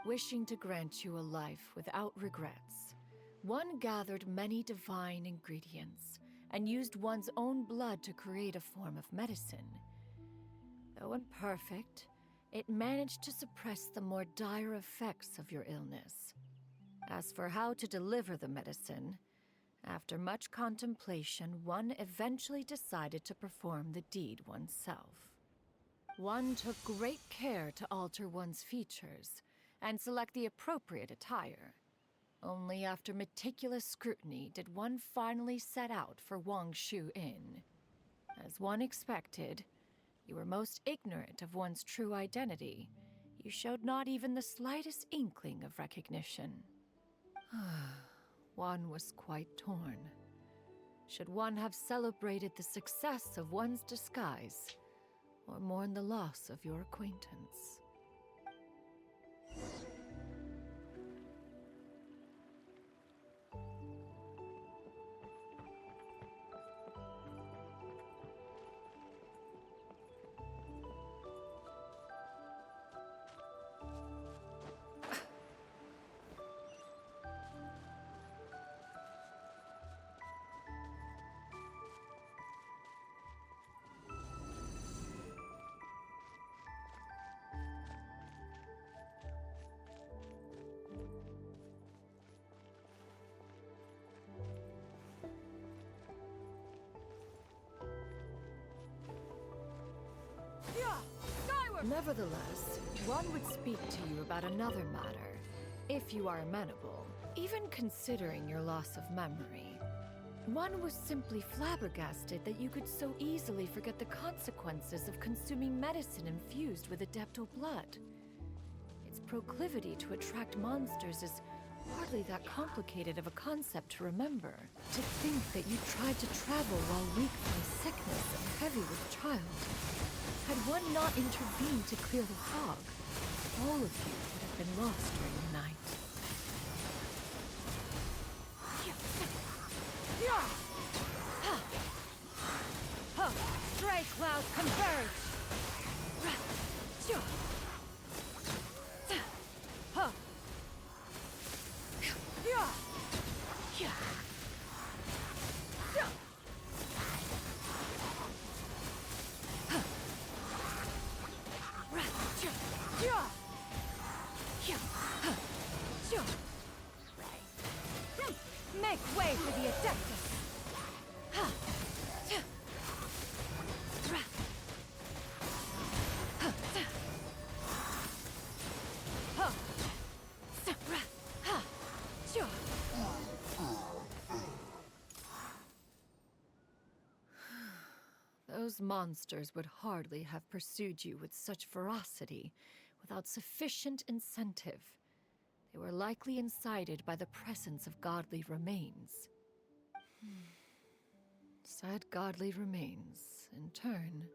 Wishing to grant you a life without regrets, one gathered many divine ingredients and used one's own blood to create a form of medicine. Though imperfect, it managed to suppress the more dire effects of your illness. As for how to deliver the medicine, after much contemplation, one eventually decided to perform the deed oneself. One took great care to alter one's features and select the appropriate attire. Only after meticulous scrutiny did one finally set out for Wangshu Inn. As one expected, you were most ignorant of one's true identity. You showed not even the slightest inkling of recognition. One was quite torn. Should one have celebrated the success of one's disguise, or mourn the loss of your acquaintance? Nevertheless, one would speak to you about another matter, if you are amenable, even considering your loss of memory. One was simply flabbergasted that you could so easily forget the consequences of consuming medicine infused with adeptal blood. Its proclivity to attract monsters is hardly that complicated of a concept to remember. To think that you tried to travel while weak from sickness and heavy with child. Had one not intervened to clear the fog, all of you would have been lost during the night. Stray clouds converge! Make way for the Adeptus! Ha! Tja! Ra! Ha! Tja! Ha! Sa! Ra! Ha! Tja! Those monsters would hardly have pursued you with such ferocity without sufficient incentive. They were likely incited by the presence of godly remains. Said godly remains, in turn,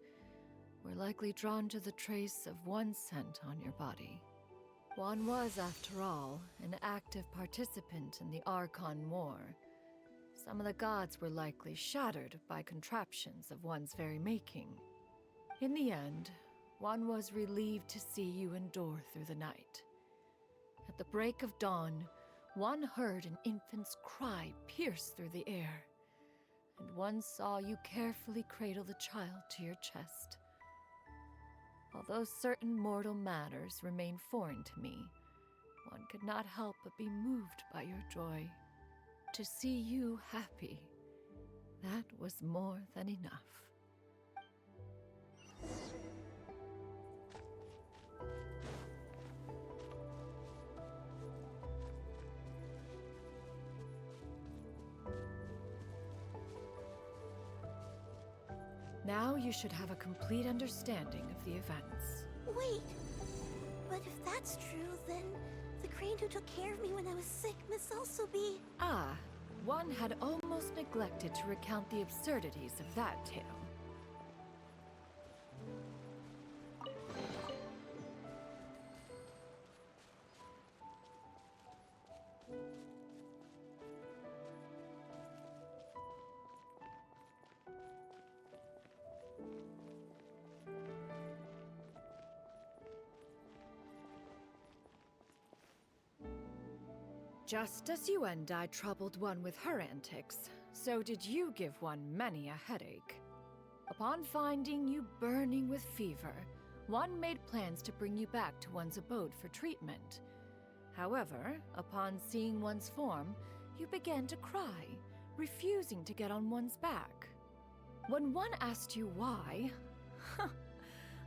were likely drawn to the trace of one scent on your body. One was, after all, an active participant in the Archon War. Some of the gods were likely shattered by contraptions of one's very making. In the end, one was relieved to see you endure through the night. At the break of dawn, one heard an infant's cry pierce through the air, and one saw you carefully cradle the child to your chest. Although certain mortal matters remain foreign to me, one could not help but be moved by your joy. To see you happy, that was more than enough. Now you should have a complete understanding of the events. Wait, but if that's true, then the crane who took care of me when I was sick must also be... Ah, one had almost neglected to recount the absurdities of that tale. Just as Yuendai troubled one with her antics, so did you give one many a headache. Upon finding you burning with fever, one made plans to bring you back to one's abode for treatment. However, upon seeing one's form, you began to cry, refusing to get on one's back. When one asked you why,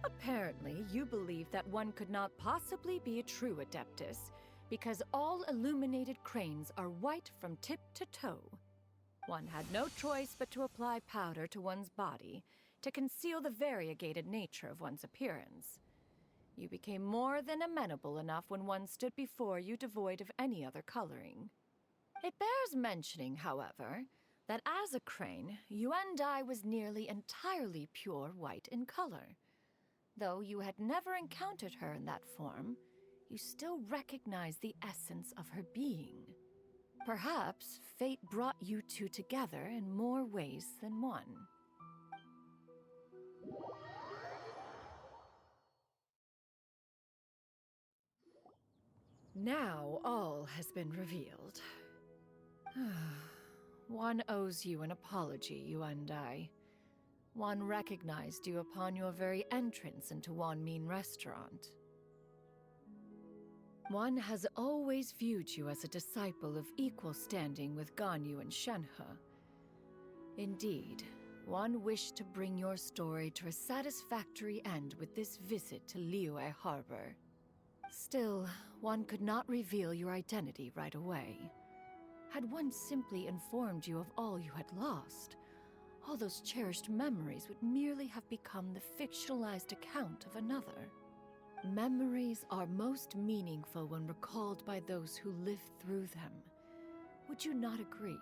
apparently you believed that one could not possibly be a true Adeptus, because all illuminated cranes are white from tip to toe. One had no choice but to apply powder to one's body to conceal the variegated nature of one's appearance. You became more than amenable enough when one stood before you devoid of any other coloring. It bears mentioning, however, that as a crane, Yuendai was nearly entirely pure white in color. Though you had never encountered her in that form, you still recognize the essence of her being. Perhaps fate brought you two together in more ways than one. Now all has been revealed. One owes you an apology, Yuendai. One recognized you upon your very entrance into Wanmin Restaurant. One has always viewed you as a disciple of equal standing with Ganyu and Shenhe. Indeed, one wished to bring your story to a satisfactory end with this visit to Liyue Harbor. Still, one could not reveal your identity right away. Had one simply informed you of all you had lost, all those cherished memories would merely have become the fictionalized account of another. Memories are most meaningful when recalled by those who lived through them. Would you not agree?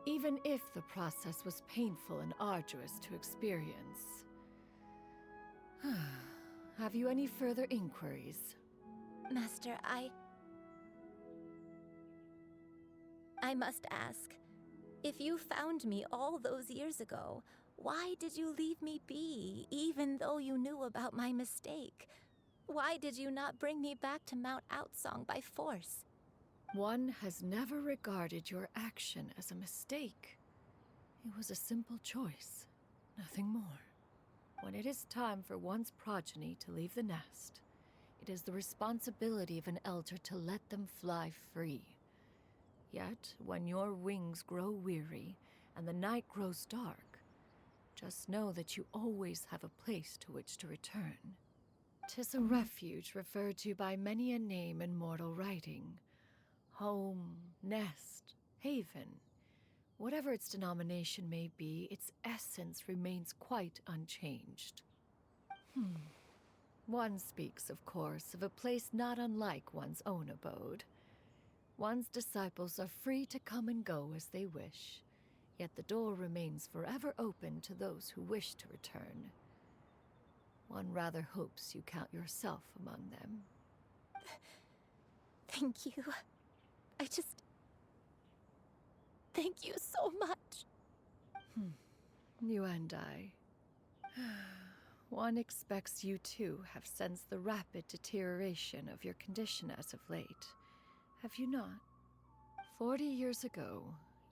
Even if the process was painful and arduous to experience. Have you any further inquiries? Master, I must ask, if you found me all those years ago, why did you leave me be, even though you knew about my mistake? Why did you not bring me back to Mount Outsong by force? One has never regarded your action as a mistake. It was a simple choice, nothing more. When it is time for one's progeny to leave the nest, it is the responsibility of an elder to let them fly free. Yet, when your wings grow weary and the night grows dark, just know that you always have a place to which to return. 'Tis a refuge referred to by many a name in mortal writing. Home, nest, haven. Whatever its denomination may be, its essence remains quite unchanged. One speaks, of course, of a place not unlike one's own abode. One's disciples are free to come and go as they wish, yet the door remains forever open to those who wish to return. One rather hopes you count yourself among them. Thank you. Thank you so much. You and I. One expects you too have sensed the rapid deterioration of your condition as of late. Have you not? 40 years ago,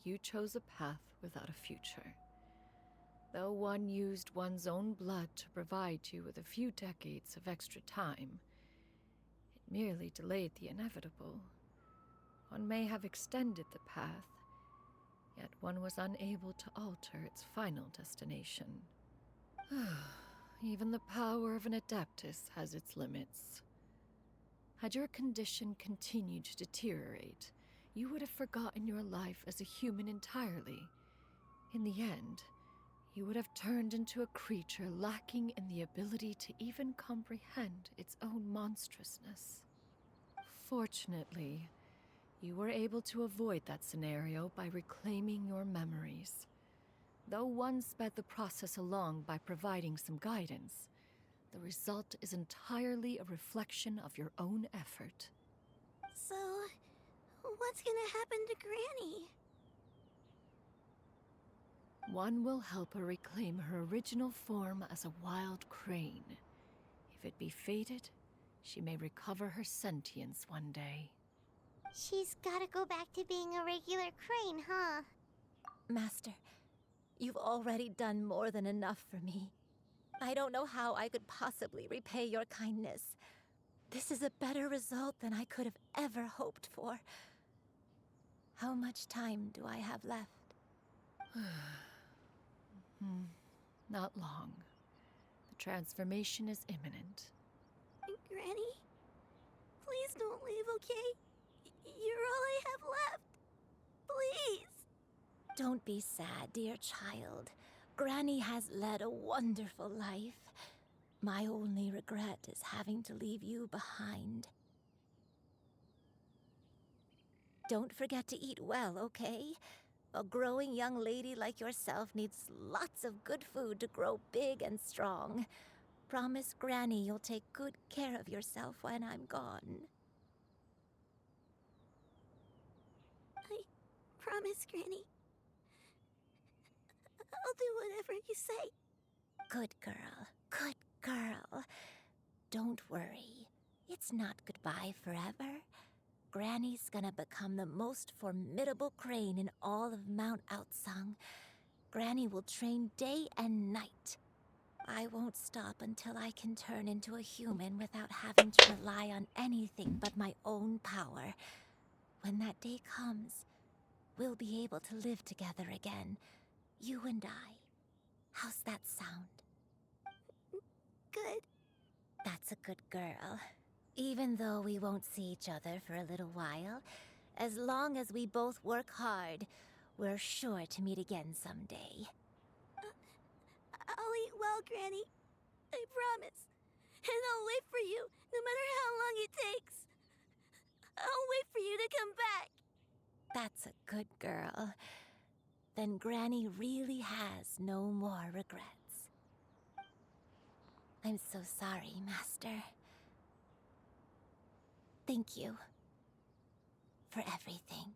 you chose a path without a future. Though one used one's own blood to provide you with a few decades of extra time, it merely delayed the inevitable. One may have extended the path, yet one was unable to alter its final destination. Even the power of an Adeptus has its limits. Had your condition continued to deteriorate, you would have forgotten your life as a human entirely. In the end, you would have turned into a creature lacking in the ability to even comprehend its own monstrousness. Fortunately, you were able to avoid that scenario by reclaiming your memories. Though one sped the process along by providing some guidance, the result is entirely a reflection of your own effort. So, what's gonna happen to Granny? One will help her reclaim her original form as a wild crane. If it be fated, she may recover her sentience one day. She's gotta go back to being a regular crane, huh? Master, you've already done more than enough for me. I don't know how I could possibly repay your kindness. This is a better result than I could have ever hoped for. How much time do I have left? Not long. The transformation is imminent. Granny? Please don't leave, okay? You're all I have left. Please! Don't be sad, dear child. Granny has led a wonderful life. My only regret is having to leave you behind. Don't forget to eat well, okay? A growing young lady like yourself needs lots of good food to grow big and strong. Promise Granny you'll take good care of yourself when I'm gone. I promise, Granny. I'll do whatever you say. Good girl, good girl. Don't worry. It's not goodbye forever. Granny's gonna become the most formidable crane in all of Mount Outsung. Granny will train day and night. I won't stop until I can turn into a human without having to rely on anything but my own power. When that day comes, we'll be able to live together again, you and I. How's that sound? Good. That's a good girl. Even though we won't see each other for a little while, as long as we both work hard, we're sure to meet again someday. I'll eat well, Granny. I promise. And I'll wait for you, no matter how long it takes. I'll wait for you to come back. That's a good girl. Then Granny really has no more regrets. I'm so sorry, Master. Thank you for everything.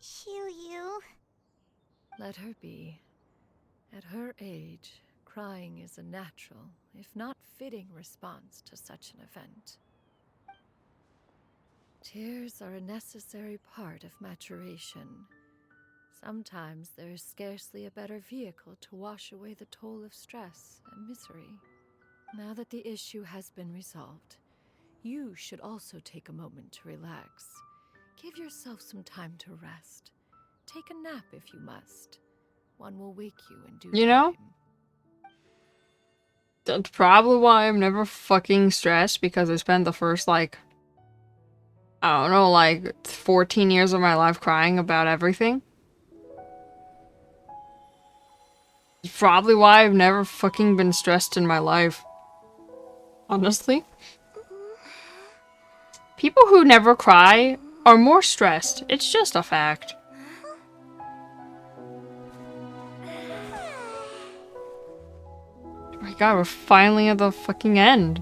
Shiryu. Let her be. At her age, crying is a natural, if not fitting, response to such an event. Tears are a necessary part of maturation. Sometimes there is scarcely a better vehicle to wash away the toll of stress and misery. Now that the issue has been resolved, you should also take a moment to relax. Give yourself some time to rest. Take a nap if you must. One will wake you in due You know? time. That's probably why I'm never fucking stressed, because I spent the first, like, I don't know, like 14 years of my life crying about everything. It's probably why I've never fucking been stressed in my life. Honestly. People who never cry are more stressed. It's just a fact. Oh my god, we're finally at the fucking end.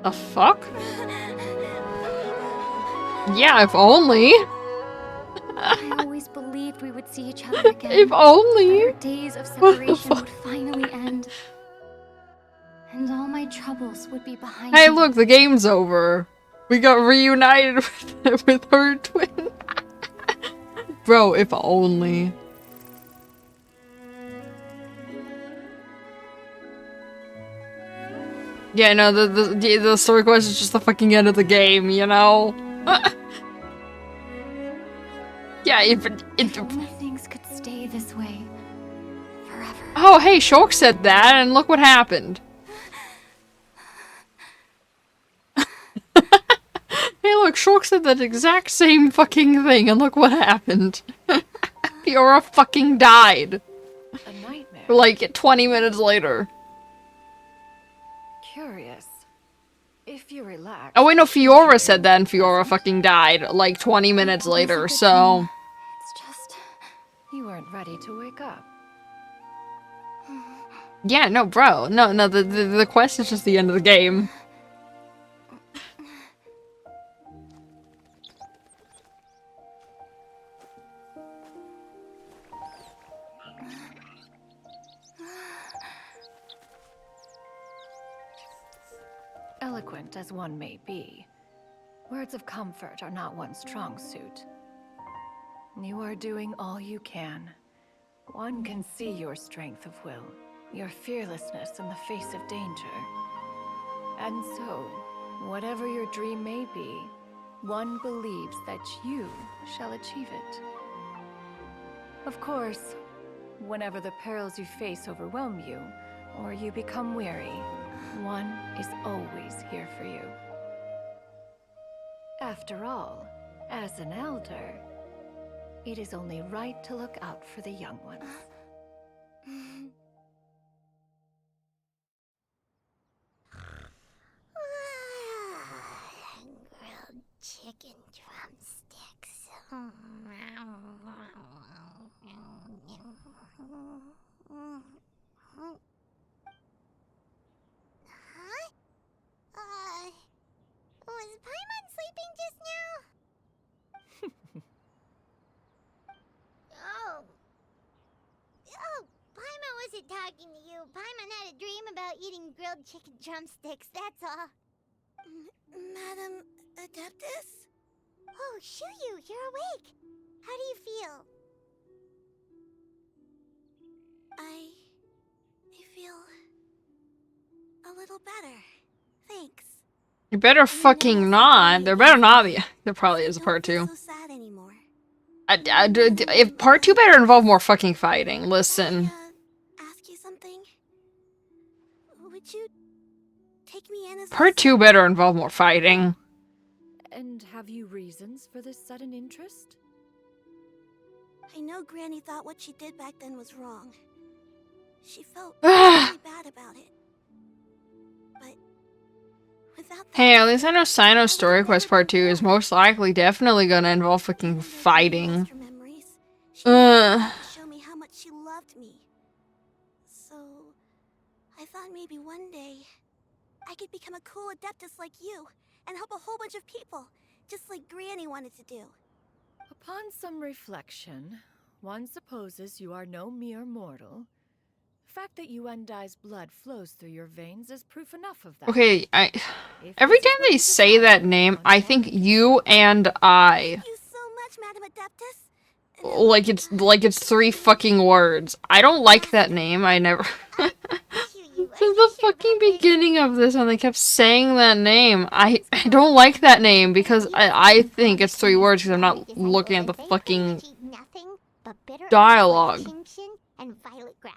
The fuck? Yeah, if only. I always believed we would see each other again. If only. That our days of separation would finally end. And all my troubles would be behind Hey, me. look, the game's over. We got reunited with her twin. Bro, if only. Yeah, no, the story quest is just the fucking end of the game, you know? Yeah, If only things could stay this way forever. Oh, hey, Shulk said that, and look what happened. Hey, look, Shulk said that exact same fucking thing, and look what happened. Fiora fucking died. A nightmare. Like, 20 minutes later. Curious. If you relax... Oh wait, no, Fiora said that, and Fiora fucking died, like, 20 minutes later, so... It's just... You weren't ready to wake up. Yeah, no, bro. No, the quest is just the end of the game. Eloquent as one may be, words of comfort are not one's strong suit. You are doing all you can. One can see your strength of will, your fearlessness in the face of danger. And so, whatever your dream may be, one believes that you shall achieve it. Of course, whenever the perils you face overwhelm you, or you become weary, one is always here for you. After all, as an elder, it is only right to look out for the young ones. Grilled chicken drumsticks. Huh? Was Paimon sleeping just now? Oh. Oh, Paimon wasn't talking to you. Paimon had a dream about eating grilled chicken drumsticks, that's all. Madam Adeptus? Oh, Shiryu, you're awake. How do you feel? I feel a little better. Thanks. You better fucking not. There better not be. There probably is a part 2. So sad anymore. If part 2 better involve more fucking fighting. Listen. Ask you something? Would you take me in as Part 2 better involve more fighting. And have you reasons for this sudden interest? I know Granny thought what she did back then was wrong. She felt really bad about it. But without that, Hey, at least I know Sino's Story Quest Part 2 is most likely definitely gonna involve fucking fighting. she wanted to show me how much she loved me. So I thought maybe one day I could become a cool adeptus like you and help a whole bunch of people, just like Granny wanted to do. Upon some reflection, one supposes you are no mere mortal. The fact that Yuendai's blood flows through your veins is proof enough of that. Okay, every time they say that name, I think you and I. Thank you so much, Madam Adeptus. Like it's 3 fucking words. I don't like that name. I never. Since the fucking beginning of this, when they kept saying that name, I don't like that name because I think it's 3 words because I'm not looking at the fucking dialogue. And violet grass.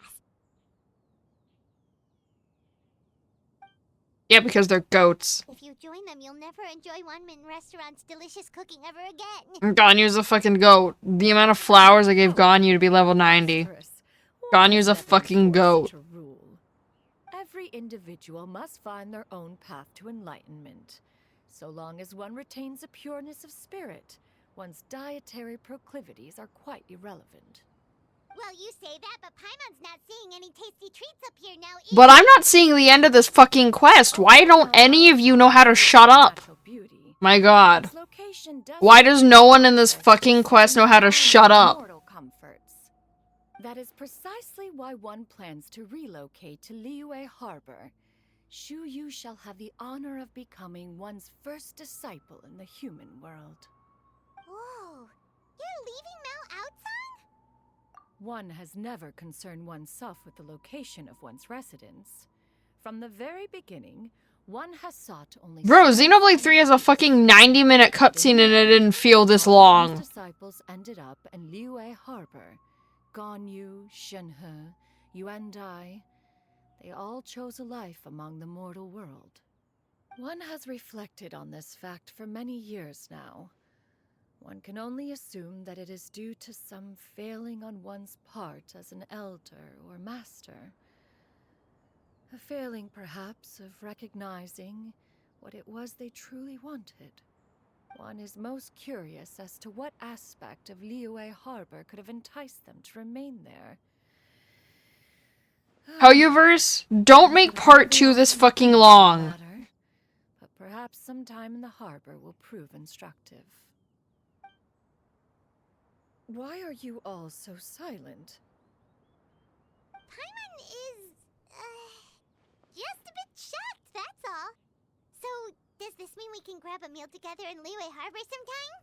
Yeah, because they're goats. If you join them, you'll never enjoy One-Man Restaurant's delicious cooking ever again. Ganyu's a fucking goat. The amount of flowers I gave Ganyu to be level 90. Ganyu's a fucking goat. Every individual must find their own path to enlightenment. So long as one retains a pureness of spirit, one's dietary proclivities are quite irrelevant. Well, you say that, but Paimon's not seeing any tasty treats up here now either. But I'm not seeing the end of this fucking quest. Why don't any of you know how to shut up? My god. Why does no one in this fucking quest know how to shut up? That is precisely why one plans to relocate to Liyue Harbor. Shu Yu shall have the honor of becoming one's first disciple in the human world. Whoa, you're leaving Mount Outside? One has never concerned oneself with the location of one's residence. From the very beginning, one has sought only... Bro, Xenoblade 3 has a fucking 90-minute cutscene and it didn't feel this long. Disciples ended up in Liyue Harbor. Ganyu, Shenhe, Yuendai, they all chose a life among the mortal world. One has reflected on this fact for many years now. One can only assume that it is due to some failing on one's part as an elder or master. A failing, perhaps, of recognizing what it was they truly wanted. One is most curious as to what aspect of Liyue Harbor could have enticed them to remain there. However's, don't make part 2 this fucking long. But perhaps some time in the harbor will prove instructive. Why are you all so silent? Paimon is, just a bit shocked, that's all. So, does this mean we can grab a meal together in Liyue Harbor sometime?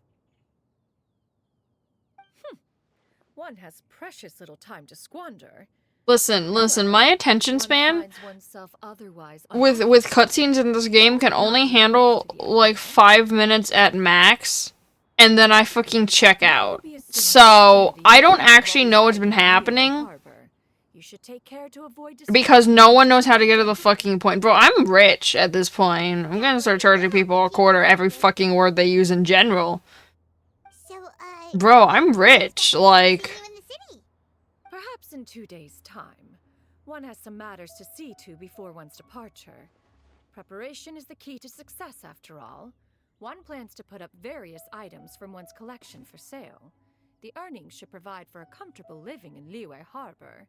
One has precious little time to squander. Listen, my attention span with cutscenes in this game can only handle like 5 minutes at max, and then I fucking check out. So, I don't actually know what's been happening because no one knows how to get to the fucking point. Bro, I'm rich at this point. I'm gonna start charging people a quarter every fucking word they use in general. Bro, I'm rich, like... Perhaps in 2 days' time. One has some matters to see to before one's departure. Preparation is the key to success, after all. One plans to put up various items from one's collection for sale. The earnings should provide for a comfortable living in Liyue Harbor.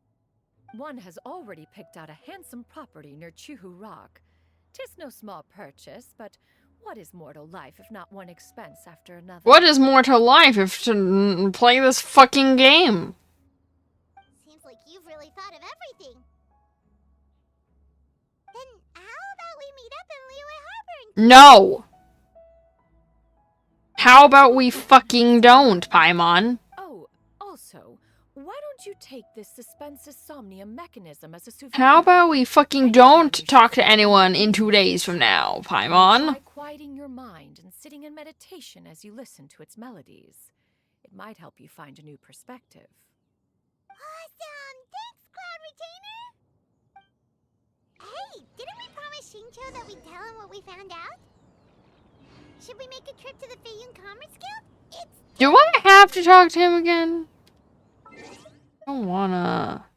One has already picked out a handsome property near Chuhu Rock. 'Tis no small purchase, but what is mortal life if not one expense after another? What is more to life if to play this fucking game? Seems like you've really thought of everything. Then how about we meet up in Liyue Harbor and... No! How about we fucking don't, Paimon? Oh, also, why don't you take this suspense insomnia mechanism as a souvenir? How about we fucking don't talk to anyone in 2 days from now, Paimon? quieting your mind and sitting in meditation as you listen to its melodies. It might help you find a new perspective. Awesome! Thanks, Cloud Retainer! Hey, didn't we promise Shincho that we'd tell him what we found out? Should we make a trip to the Feiyun Commerce Guild? Do I have to talk to him again? I don't wanna.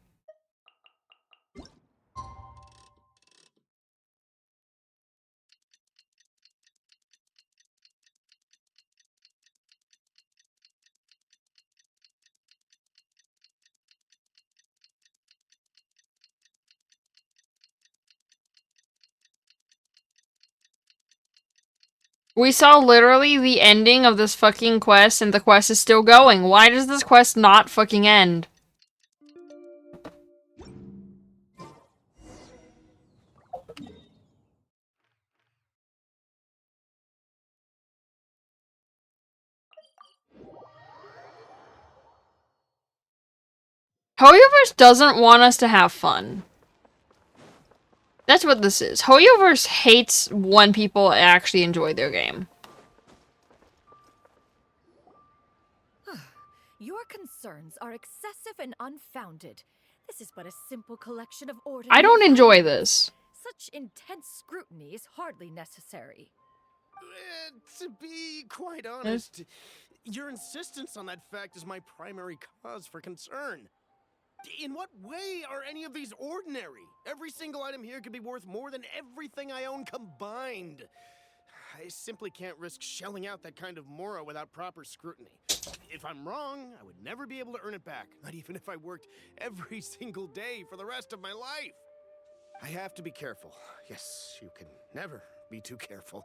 We saw literally the ending of this fucking quest and the quest is still going. Why does this quest not fucking end? Hoyoverse doesn't want us to have fun. That's what this is. Hoyoverse hates when people actually enjoy their game. Your concerns are excessive and unfounded. This is but a simple collection of ordinary... I don't enjoy this. Such intense scrutiny is hardly necessary. To be quite honest, your insistence on that fact is my primary cause for concern. In what way are any of these ordinary? Every single item here could be worth more than everything I own combined. I simply can't risk shelling out that kind of mora without proper scrutiny. If I'm wrong, I would never be able to earn it back, not even if I worked every single day for the rest of my life. I have to be careful. Yes, you can never be too careful.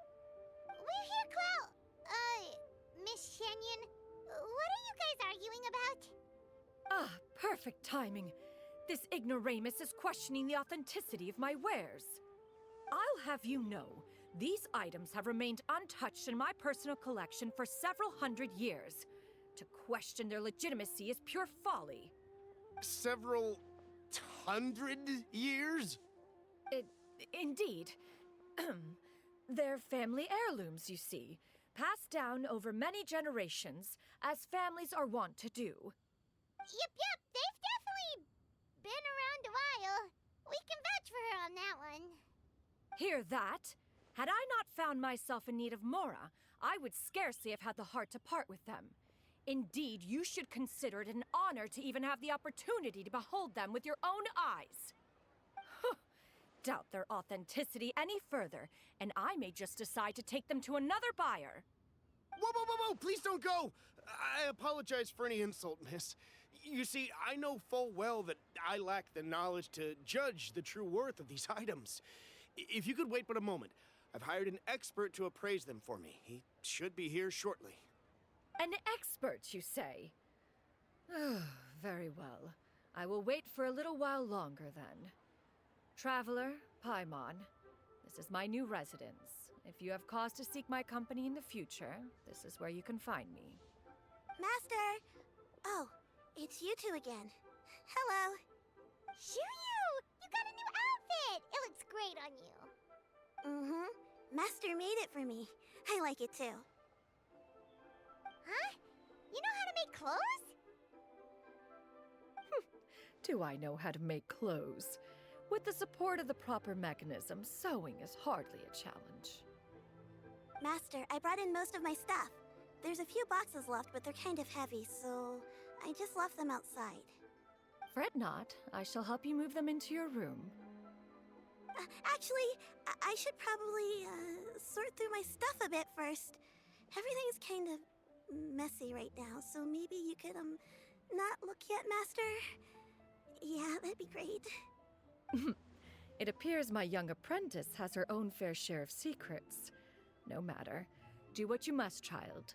We're here, Cloud. Miss Shenyan, what are you guys arguing about? Ah, perfect timing. This ignoramus is questioning the authenticity of my wares. I'll have you know, these items have remained untouched in my personal collection for several hundred years. To question their legitimacy is pure folly. Several hundred years? Indeed. They're family heirlooms, you see, passed down over many generations, as families are wont to do. Yep, they've definitely been around a while. We can vouch for her on that one. Hear that? Had I not found myself in need of mora, I would scarcely have had the heart to part with them. Indeed, you should consider it an honor to even have the opportunity to behold them with your own eyes. Doubt their authenticity any further, and I may just decide to take them to another buyer. Whoa, please don't go! I apologize for any insult, miss. You see, I know full well that I lack the knowledge to judge the true worth of these items. If you could wait but a moment, I've hired an expert to appraise them for me. He should be here shortly. An expert, you say? Very well. I will wait for a little while longer, then. Traveler, Paimon, this is my new residence. If you have cause to seek my company in the future, this is where you can find me. Master! Oh, it's you two again. Hello. Shuyu! You got a new outfit! It looks great on you. Mm-hmm. Master made it for me. I like it too. Huh? You know how to make clothes? Do I know how to make clothes? With the support of the proper mechanism, sewing is hardly a challenge. Master, I brought in most of my stuff. There's a few boxes left, but they're kind of heavy, so I just left them outside. Fret not. I shall help you move them into your room. Actually, I should probably sort through my stuff a bit first. Everything's kind of messy right now, so maybe you could, not look yet, Master? Yeah, that'd be great. It appears my young apprentice has her own fair share of secrets. No matter. Do what you must, child.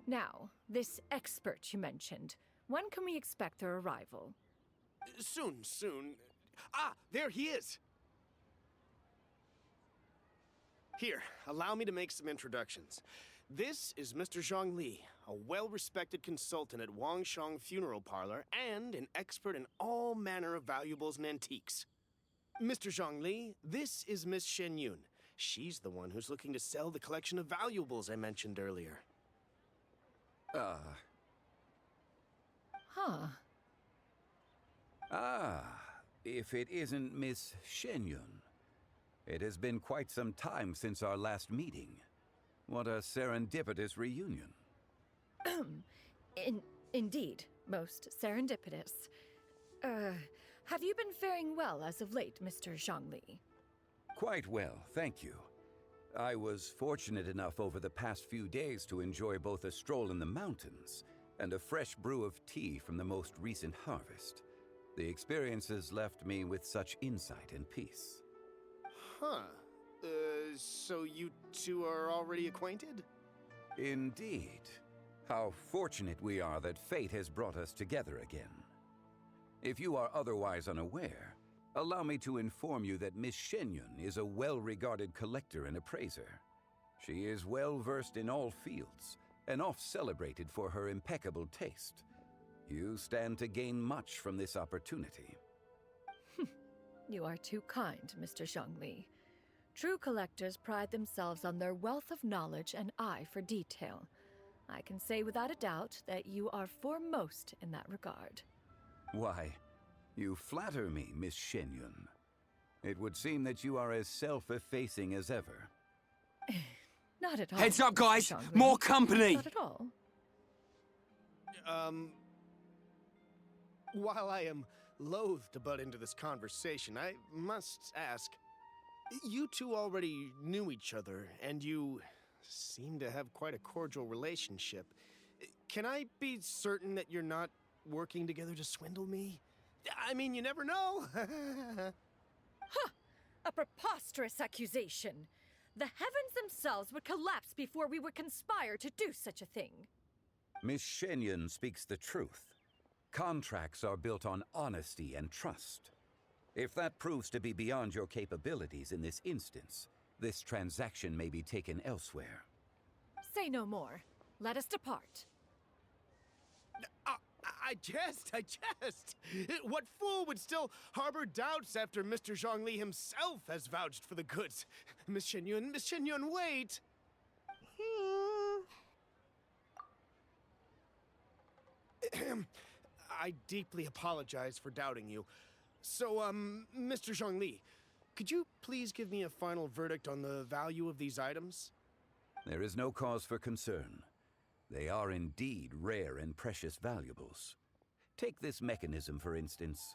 Now, this expert you mentioned. When can we expect their arrival? Soon. Ah, there he is! Here, allow me to make some introductions. This is Mr. Zhongli, a well-respected consultant at Wangshang Funeral Parlor and an expert in all manner of valuables and antiques. Mr. Zhongli, this is Miss Shenyun, She's the one who's looking to sell the collection of valuables I mentioned earlier. Huh. If it isn't Miss Shenyun. It has been quite some time since our last meeting. What a serendipitous reunion. Indeed, most serendipitous. Have you been faring well as of late, Mr. Zhongli? Quite well, thank you. I was fortunate enough over the past few days to enjoy both a stroll in the mountains and a fresh brew of tea from the most recent harvest. The experiences left me with such insight and peace. Huh. So you two are already acquainted? Indeed. How fortunate we are that fate has brought us together again. If you are otherwise unaware, allow me to inform you that Miss Shenyun is a well-regarded collector and appraiser. She is well-versed in all fields, and oft-celebrated for her impeccable taste. You stand to gain much from this opportunity. You are too kind, Mr. Zhongli. True collectors pride themselves on their wealth of knowledge and eye for detail. I can say without a doubt that you are foremost in that regard. Why, you flatter me, Miss Shenyun. It would seem that you are as self-effacing as ever. Not at all. Heads up, guys! Zhongli. More company! Not at all. While I am loath to butt into this conversation, I must ask, you two already knew each other, and you seem to have quite a cordial relationship. Can I be certain that you're not working together to swindle me? I mean, you never know. Huh! A preposterous accusation. The heavens themselves would collapse before we would conspire to do such a thing. Miss Shenyun speaks the truth. Contracts are built on honesty and trust. If that proves to be beyond your capabilities in this instance, this transaction may be taken elsewhere. Say no more. Let us depart. I jest. What fool would still harbor doubts after Mr. Zhongli himself has vouched for the goods? Miss Shenyun, wait! I deeply apologize for doubting you. So, Mr. Zhongli, could you please give me a final verdict on the value of these items? There is no cause for concern. They are indeed rare and precious valuables. Take this mechanism, for instance.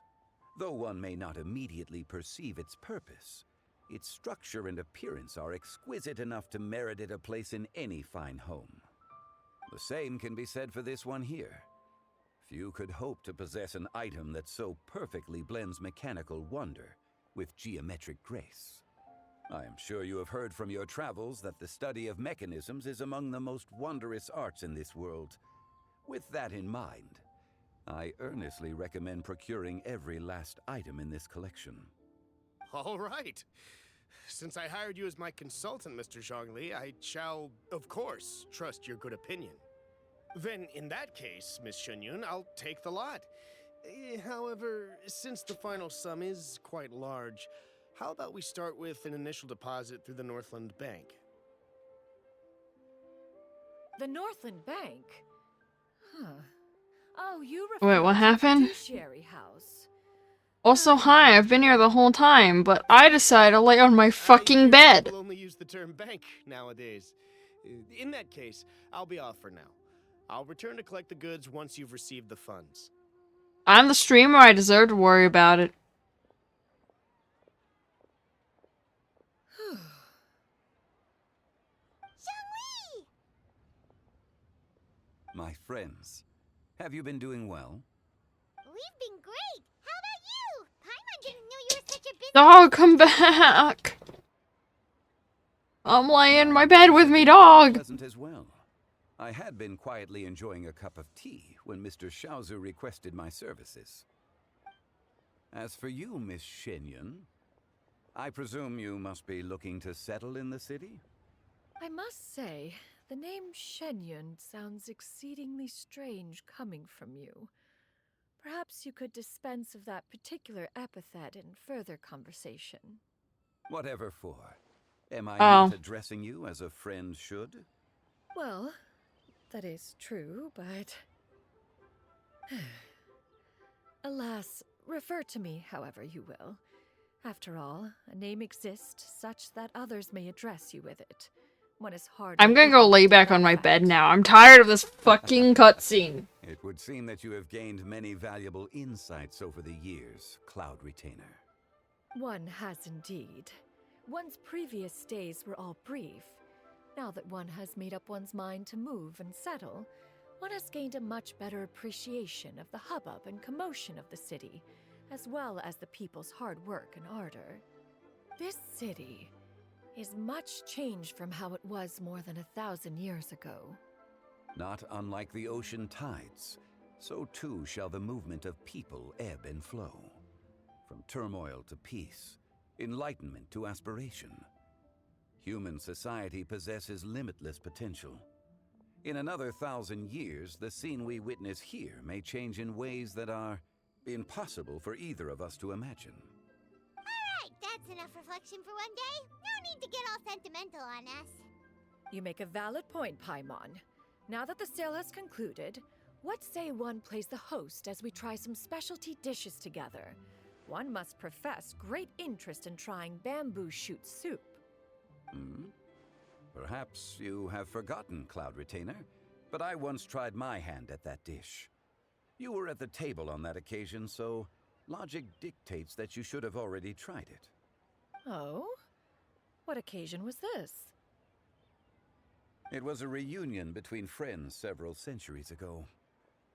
Though one may not immediately perceive its purpose, its structure and appearance are exquisite enough to merit it a place in any fine home. The same can be said for this one here. Few could hope to possess an item that so perfectly blends mechanical wonder with geometric grace. I am sure you have heard from your travels that the study of mechanisms is among the most wondrous arts in this world. With that in mind, I earnestly recommend procuring every last item in this collection. All right. Since I hired you as my consultant, Mr. Zhongli, I shall, of course, trust your good opinion. Then, in that case, Miss Shenyun, I'll take the lot. However, since the final sum is quite large, how about we start with an initial deposit through the Northland Bank? The Northland Bank? Huh. Oh, you Wait, what refer to the happened? fiduciary house. Also, hi, I've been here the whole time, but I decided to lay on my fucking bed. People only use the term bank nowadays. In that case, I'll be off for now. I'll return to collect the goods once you've received the funds. I'm the streamer, I deserve to worry about it. My friends, have you been doing well? We've been great. How about you? Paimon didn't know you were such a busy... Dog, come back! I'm laying in my bed with me, dog! Pleasant as well. I had been quietly enjoying a cup of tea when Mr. Xiaozu requested my services. As for you, Miss Shenyun, I presume you must be looking to settle in the city? I must say, the name Shenyun sounds exceedingly strange coming from you. Perhaps you could dispense of that particular epithet in further conversation. Whatever for. Am I Oh. not addressing you as a friend should? Well, that is true, but... Alas, refer to me however you will. After all, a name exists such that others may address you with it. One is hard. I'm gonna go lay back on my bed now. I'm tired of this fucking cutscene. It would seem that you have gained many valuable insights over the years, Cloud Retainer. One has indeed. One's previous days were all brief. Now that one has made up one's mind to move and settle, one has gained a much better appreciation of the hubbub and commotion of the city, as well as the people's hard work and ardor. This city is much changed from how it was more than 1,000 years ago. Not unlike the ocean tides, so too shall the movement of people ebb and flow. From turmoil to peace, enlightenment to aspiration. Human society possesses limitless potential. In another 1,000 years, the scene we witness here may change in ways that are impossible for either of us to imagine. Alright, that's enough reflection for one day. No need to get all sentimental on us. You make a valid point, Paimon. Now that the sale has concluded, what say one plays the host as we try some specialty dishes together? One must profess great interest in trying bamboo shoot soup. Perhaps you have forgotten, Cloud Retainer, but I once tried my hand at that dish. You were at the table on that occasion, so logic dictates that you should have already tried it. Oh? What occasion was this? It was a reunion between friends several centuries ago.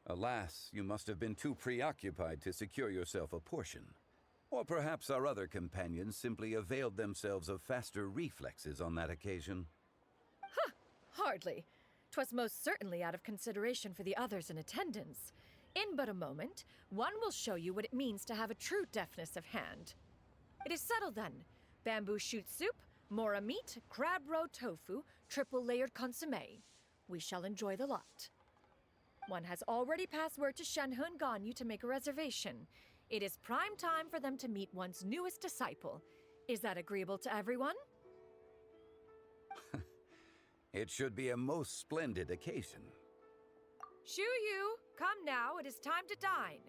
Alas, you must have been too preoccupied to secure yourself a portion. Or perhaps our other companions simply availed themselves of faster reflexes on that occasion. Huh! Hardly. 'Twas most certainly out of consideration for the others in attendance. In but a moment, one will show you what it means to have a true deftness of hand. It is settled then. Bamboo shoot soup, mora meat, crab roe tofu, triple-layered consommé. We shall enjoy the lot. One has already passed word to Shenhe and Ganyu to make a reservation. It is prime time for them to meet one's newest disciple. Is that agreeable to everyone? It should be a most splendid occasion. Shu Yu, come now, it is time to dine.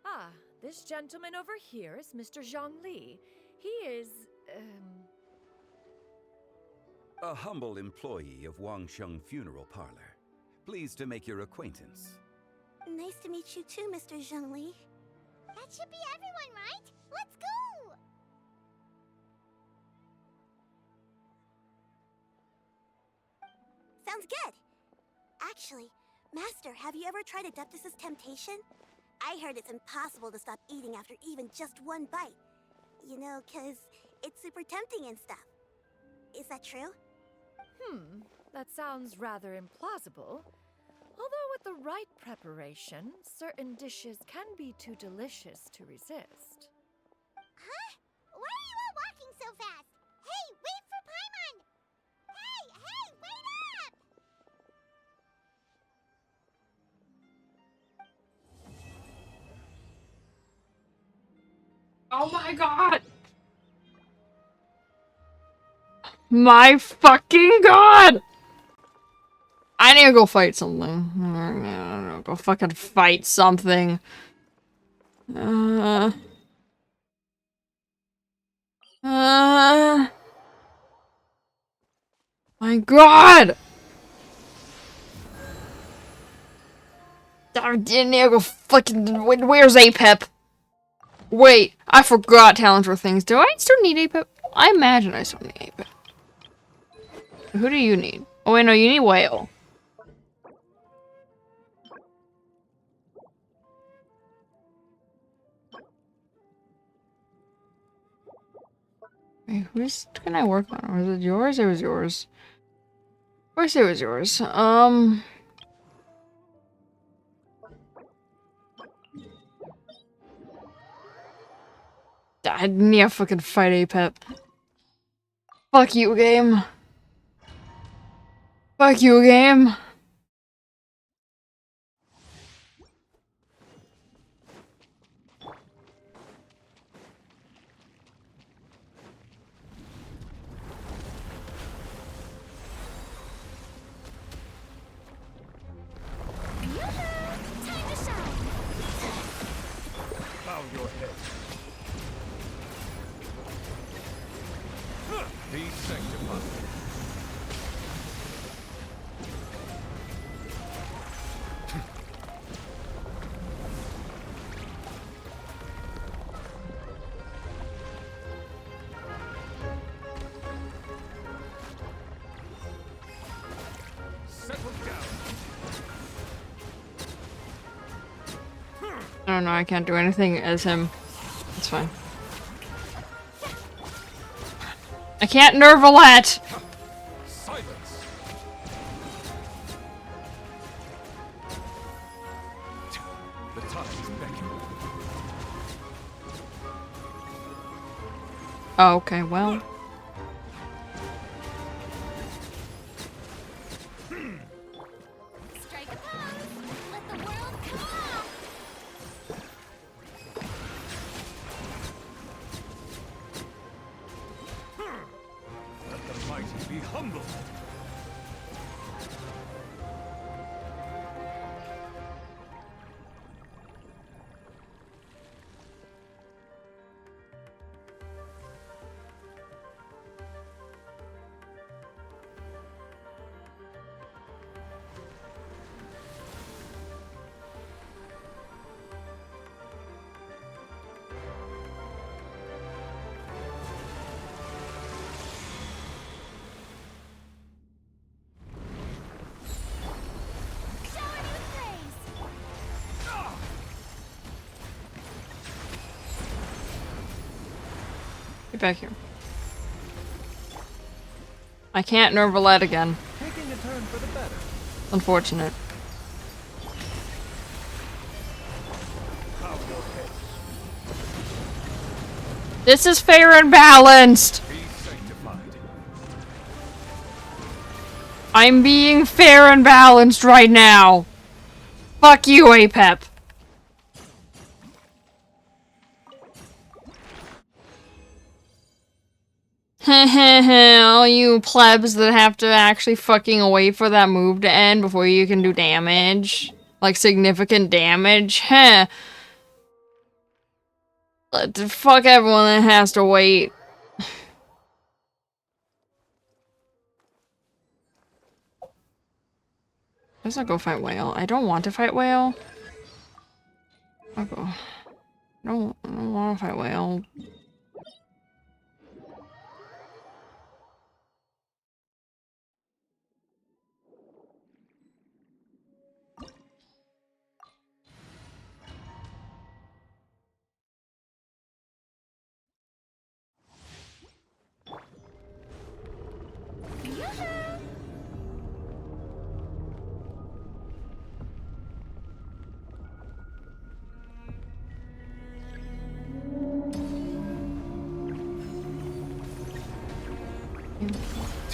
Ah, this gentleman over here is Mr. Zhang Li. He is, A humble employee of Wangsheng Funeral Parlor. Pleased to make your acquaintance. Nice to meet you too, Mr. Zhengli. That should be everyone, right? Let's go! Sounds good. Actually, Master, have you ever tried Adeptus' temptation? I heard it's impossible to stop eating after even just one bite. You know, 'cause it's super tempting and stuff. Is that true? That sounds rather implausible. Although with the right preparation, certain dishes can be too delicious to resist. Huh? Why are you all walking so fast? Hey, wait for Paimon! Hey, wait up! Oh my god! My fucking god! I need to go fight something. I don't know, go fucking fight something. My god! I need to go fucking. Where's Apep? Wait, I forgot talents for things. Do I still need Apep? I imagine I still need Apep. Who do you need? Oh wait, no, you need Whale. Wait, whose can I work on? Was it yours? It was yours. Of course it was yours. I need to fucking fight Apep. Fuck you, game. Fuck you, game. Be sanctified. I don't know, I can't do anything as him. It's fine. I can't nerve-a-let! Silence. The time is beckoning. Oh, okay, well. Strike a pose! Let the world come off! Let the mighty be humbled. Get back here. I can't nerve-a-let again. Taking a turn for the better. Unfortunate. Bow your head. This is fair and balanced! Be sanctified. I'm being fair and balanced right now! Fuck you, Apep! All you plebs that have to actually fucking wait for that move to end before you can do damage. Like, significant damage. Heh. Fuck everyone that has to wait. Let's not go fight Whale. I don't want to fight Whale. I'll go. I don't want to fight Whale.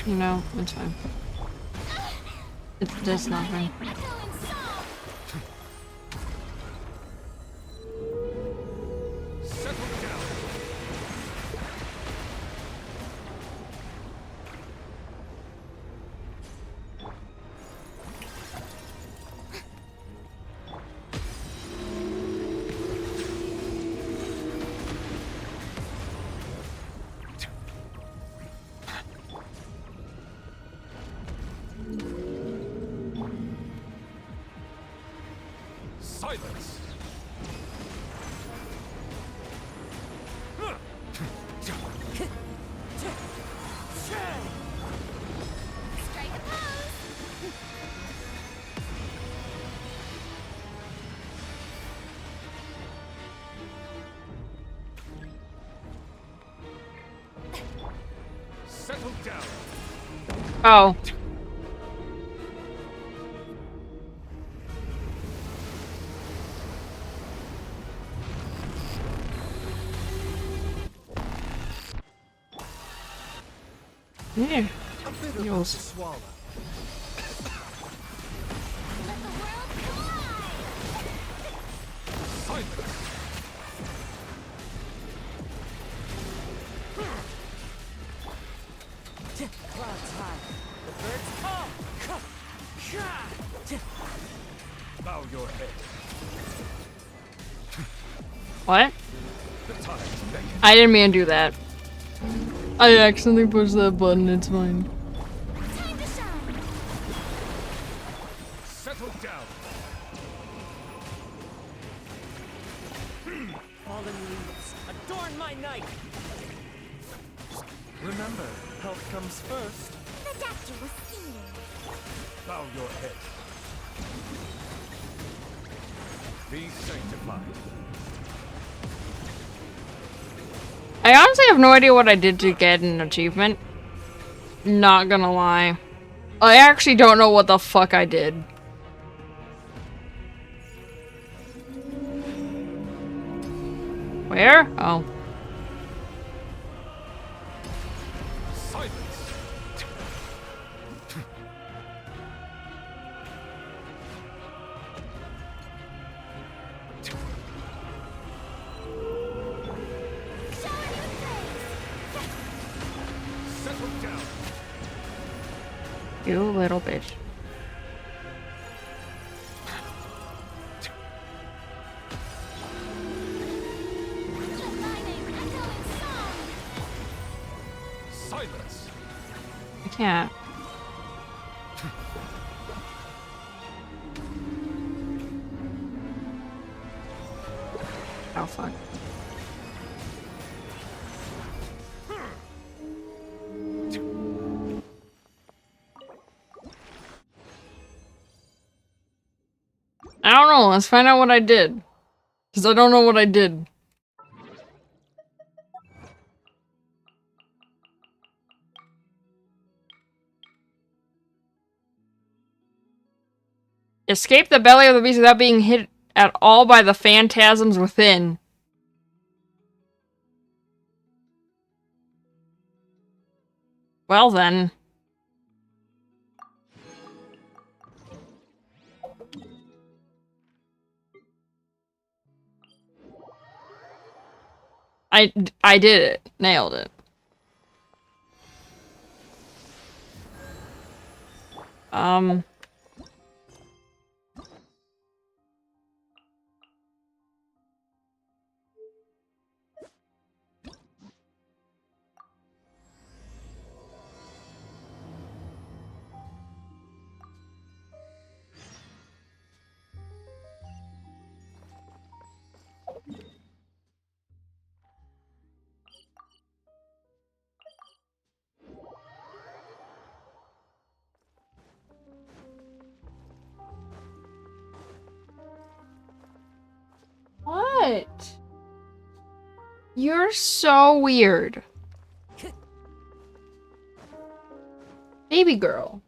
You know, it's fine. It does nothing. Settle down. Silence. Strike a pose! Settle down. Oh. Yeah. A bit of Yours. to swallow. Let the world collide! Silence. Cloud's high. The birds come. Bow your head. What? The time is beckoning. I didn't mean to do that. I accidentally pushed that button, it's fine. Time to shine. Settle down. Fallen leaves, adorn my night! Remember, health comes first. The doctor was singing. Bow your head. Be sanctified. I honestly have no idea what I did to get an achievement. Not gonna lie. I actually don't know what the fuck I did. Where? Oh. Silence. Settle down. You little bitch. Silence. I can't. Oh fuck. I don't know, let's find out what I did. Because I don't know what I did. Escape the belly of the beast without being hit at all by the phantasms within. Well then. I did it. Nailed it. What? You're so weird. Baby girl.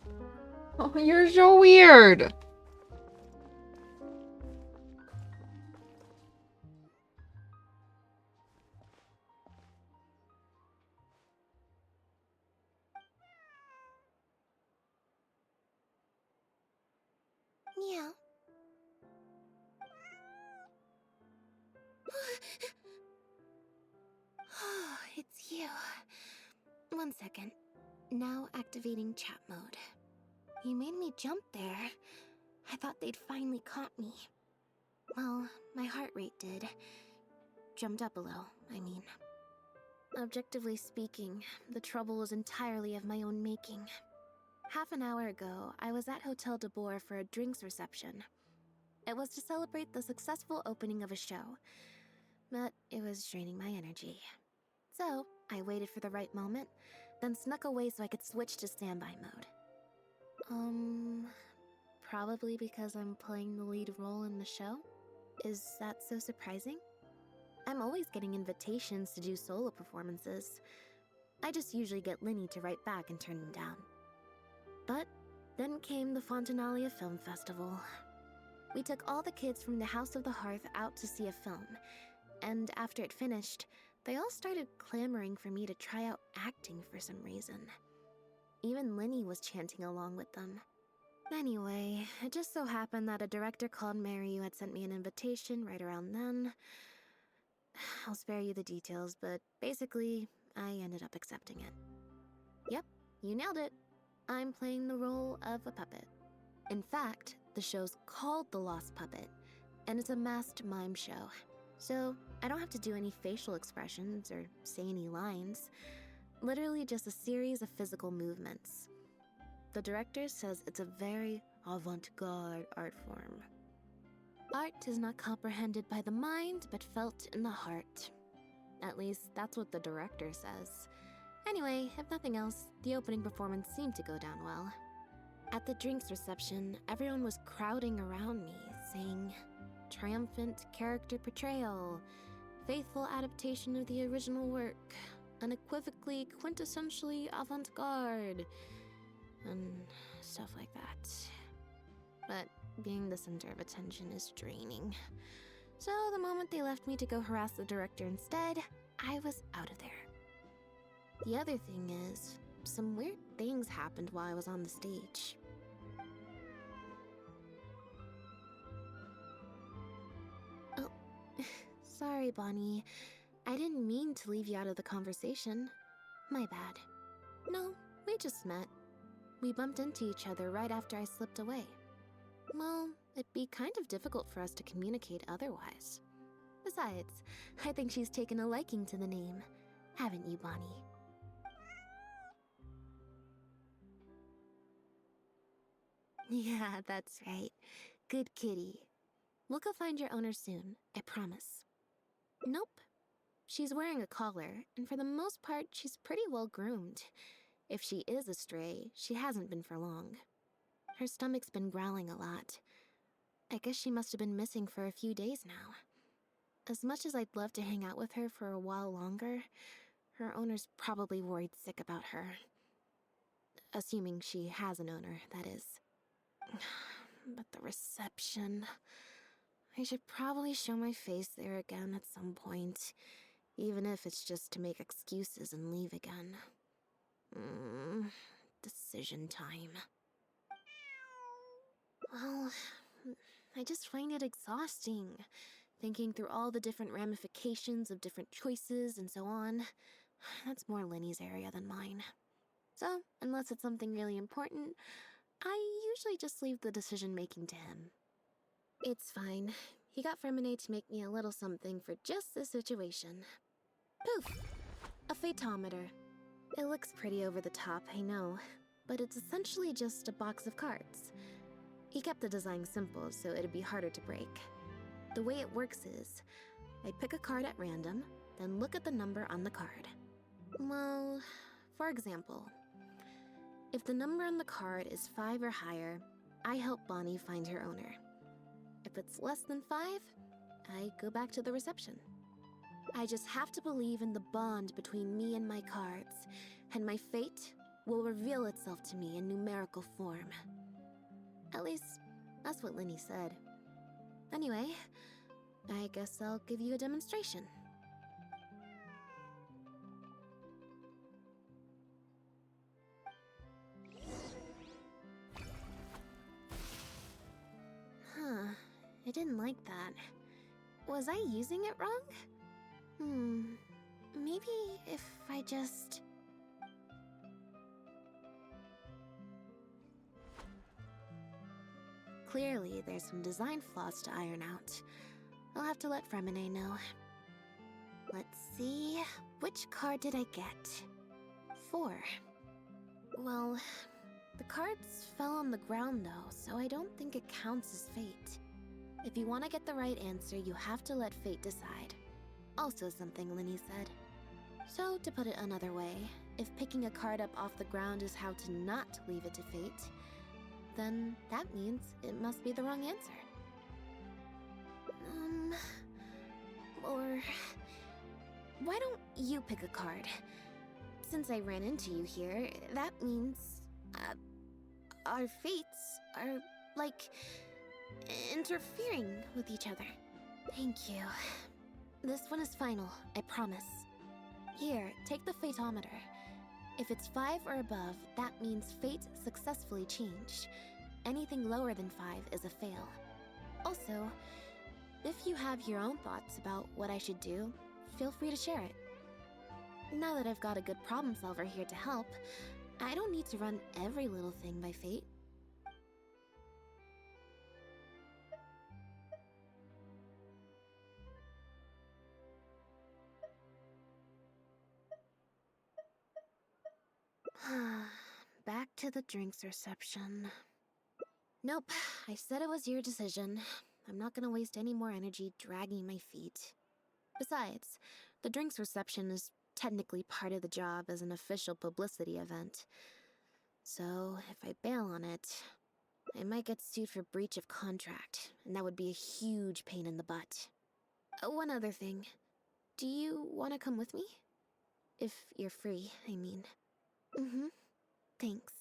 Oh, you're so weird. Meow. Oh, it's you. 1 second. Now activating chat mode. You made me jump there. I thought they'd finally caught me. Well, my heart rate did. Jumped up a little, I mean. Objectively speaking, the trouble was entirely of my own making. Half an hour ago, I was at Hotel de Boer for a drinks reception. It was to celebrate the successful opening of a show, but it was draining my energy. So, I waited for the right moment, then snuck away so I could switch to standby mode. Probably because I'm playing the lead role in the show? Is that so surprising? I'm always getting invitations to do solo performances. I just usually get Linny to write back and turn them down. But then came the Fontanalia Film Festival. We took all the kids from the House of the Hearth out to see a film, and after it finished, they all started clamoring for me to try out acting for some reason. Even Linny was chanting along with them. Anyway, it just so happened that a director called Mariu had sent me an invitation right around then. I'll spare you the details, but basically, I ended up accepting it. Yep, you nailed it. I'm playing the role of a puppet. In fact, the show's called The Lost Puppet, and it's a masked mime show. So, I don't have to do any facial expressions or say any lines. Literally just a series of physical movements. The director says it's a very avant-garde art form. Art is not comprehended by the mind, but felt in the heart. At least, that's what the director says. Anyway, if nothing else, the opening performance seemed to go down well. At the drinks reception, everyone was crowding around me, saying, "Triumphant character portrayal, faithful adaptation of the original work, unequivocally, quintessentially avant-garde," and stuff like that. But being the center of attention is draining. So the moment they left me to go harass the director instead, I was out of there. The other thing is, some weird things happened while I was on the stage. Oh, sorry, Bonnie. I didn't mean to leave you out of the conversation. My bad. No, we just met. We bumped into each other right after I slipped away. Well, it'd be kind of difficult for us to communicate otherwise. Besides, I think she's taken a liking to the name. Haven't you, Bonnie? Yeah, that's right. Good kitty. We'll go find your owner soon, I promise. Nope. She's wearing a collar, and for the most part, she's pretty well groomed. If she is a stray, she hasn't been for long. Her stomach's been growling a lot. I guess she must have been missing for a few days now. As much as I'd love to hang out with her for a while longer, her owner's probably worried sick about her. Assuming she has an owner, that is. But the reception... I should probably show my face there again at some point, even if it's just to make excuses and leave again. Decision time. Well, I just find it exhausting, thinking through all the different ramifications of different choices and so on. That's more Lenny's area than mine. So, unless it's something really important, I usually just leave the decision-making to him. It's fine. He got Fremine to make me a little something for just this situation. Poof! A phaetometer. It looks pretty over the top, I know, but it's essentially just a box of cards. He kept the design simple, so it'd be harder to break. The way it works is, I pick a card at random, then look at the number on the card. Well, for example, if the number on the card is 5 or higher, I help Bonnie find her owner. If it's less than 5, I go back to the reception. I just have to believe in the bond between me and my cards, and my fate will reveal itself to me in numerical form. At least, that's what Lenny said. Anyway, I guess I'll give you a demonstration. Huh, I didn't like that. Was I using it wrong? Maybe if I just... Clearly, there's some design flaws to iron out. I'll have to let Fremine know. Let's see... Which card did I get? 4. Well, the cards fell on the ground though, so I don't think it counts as fate. If you want to get the right answer, you have to let fate decide. Also something Lenny said. So, to put it another way, if picking a card up off the ground is how to not leave it to fate, then that means it must be the wrong answer. Or... Why don't you pick a card? Since I ran into you here, that means... our fates are, like, interfering with each other. Thank you. This one is final, I promise. Here, take the phaetometer. If it's 5 or above, that means fate successfully changed. Anything lower than 5 is a fail. Also, if you have your own thoughts about what I should do, feel free to share it. Now that I've got a good problem solver here to help, I don't need to run every little thing by fate. to the drinks reception. Nope, I said it was your decision. I'm not gonna waste any more energy dragging my feet. Besides, the drinks reception is technically part of the job as an official publicity event. So, if I bail on it, I might get sued for breach of contract, and that would be a huge pain in the butt. One other thing. Do you want to come with me? If you're free, I mean. Mm-hmm. Thanks.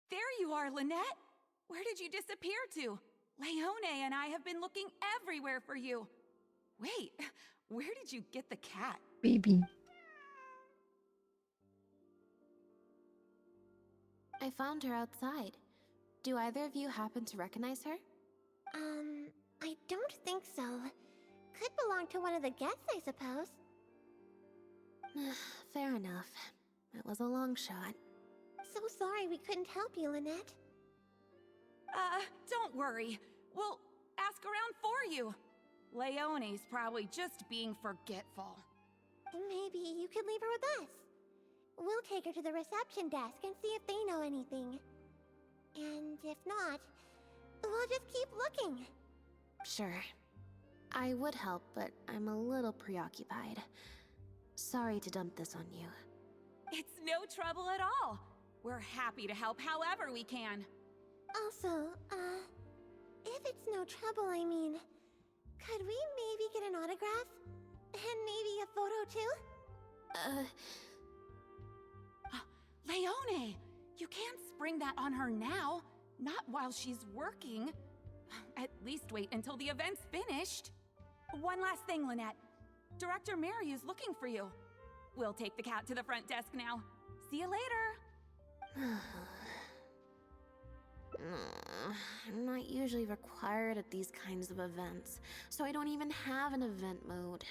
There you are, Lynette! Where did you disappear to? Leone and I have been looking everywhere for you. Wait, where did you get the cat? Baby. I found her outside. Do either of you happen to recognize her? I don't think so. Could belong to one of the guests, I suppose. Fair enough. It was a long shot. So sorry we couldn't help you, Lynette. Don't worry. We'll ask around for you. Leone's probably just being forgetful. Maybe you could leave her with us. We'll take her to the reception desk and see if they know anything. And if not, we'll just keep looking. Sure. I would help, but I'm a little preoccupied. Sorry to dump this on you. It's no trouble at all. We're happy to help however we can. Also, if it's no trouble, I mean, could we maybe get an autograph? And maybe a photo too? Leone! You can't spring that on her now. Not while she's working. At least wait until the event's finished. One last thing, Lynette. Director Mariu's looking for you. We'll take the cat to the front desk now. See you later. I'm not usually required at these kinds of events, so I don't even have an event mode.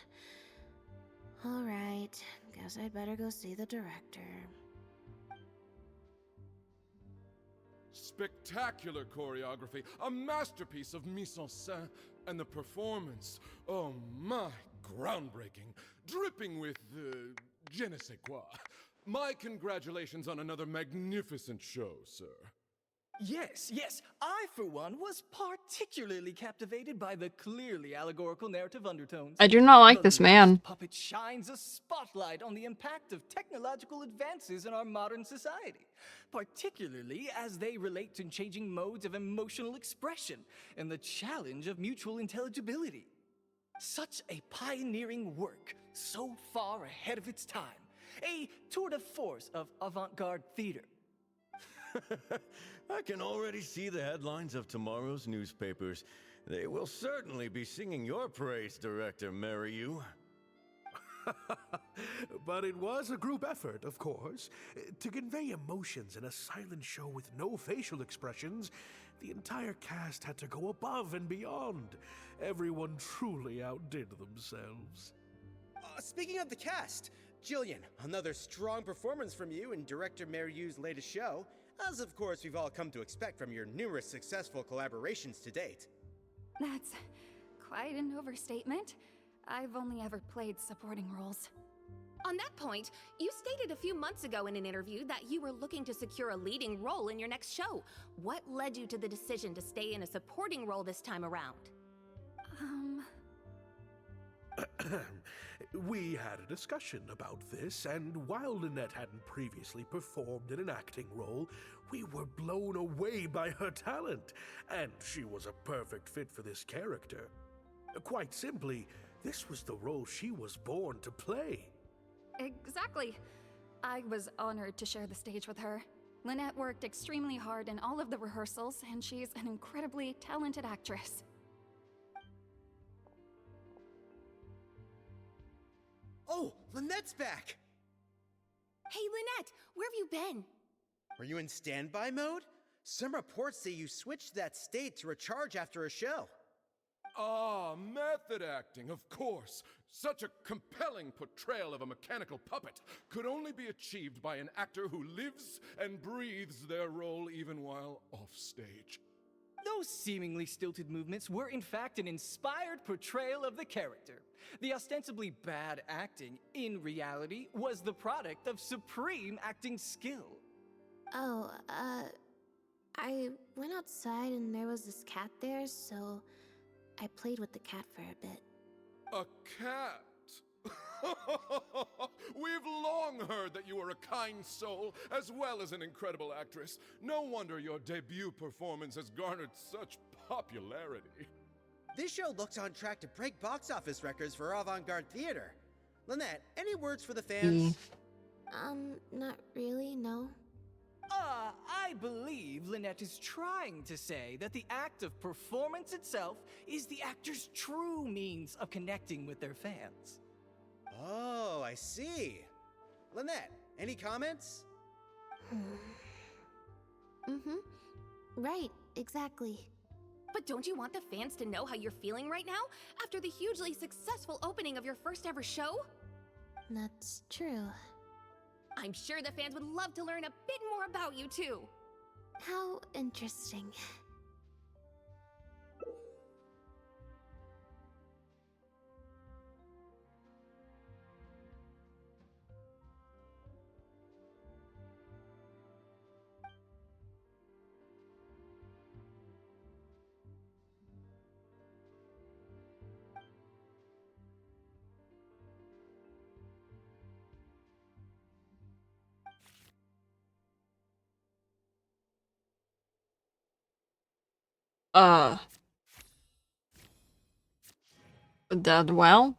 Alright, guess I'd better go see the director. Spectacular choreography, a masterpiece of mise-en-scène, and the performance, oh my, groundbreaking, dripping with, je ne sais quoi. My congratulations on another magnificent show, sir. Yes, I for one was particularly captivated by the clearly allegorical narrative undertones. I do not like The this man. latest puppet shines a spotlight on the impact of technological advances in our modern society, particularly as they relate to changing modes of emotional expression and the challenge of mutual intelligibility. Such a pioneering work, so far ahead of its time. A tour de force of avant-garde theater. I can already see the headlines of tomorrow's newspapers. They will certainly be singing your praise, Director Mariu. But it was a group effort, of course. To convey emotions in a silent show with no facial expressions, the entire cast had to go above and beyond. Everyone truly outdid themselves. Speaking of the cast, Jillian, another strong performance from you in Director Mariu's latest show, as of course we've all come to expect from your numerous successful collaborations to date. That's quite an overstatement. I've only ever played supporting roles. On that point, you stated a few months ago in an interview that you were looking to secure a leading role in your next show. What led you to the decision to stay in a supporting role this time around? We had a discussion about this, and while Lynette hadn't previously performed in an acting role, we were blown away by her talent, and she was a perfect fit for this character. Quite simply, this was the role she was born to play. Exactly. I was honored to share the stage with her. Lynette worked extremely hard in all of the rehearsals, and she's an incredibly talented actress. Oh, Lynette's back! Hey, Lynette, where have you been? Were you in standby mode? Some reports say you switched that state to recharge after a show. Ah, method acting, of course. Such a compelling portrayal of a mechanical puppet could only be achieved by an actor who lives and breathes their role even while offstage. Those seemingly stilted movements were in fact an inspired portrayal of the character. The ostensibly bad acting, in reality, was the product of supreme acting skill. Oh, I went outside and there was this cat there, so I played with the cat for a bit. A cat? We've long heard that you are a kind soul, as well as an incredible actress. No wonder your debut performance has garnered such popularity. This show looks on track to break box office records for avant-garde theater. Lynette, any words for the fans? Not really, no. I believe Lynette is trying to say that the act of performance itself is the actor's true means of connecting with their fans. Oh, I see. Lynette, any comments? Right, exactly. But don't you want the fans to know how you're feeling right now, after the hugely successful opening of your first ever show? That's true. I'm sure the fans would love to learn a bit more about you, too. How interesting. That well?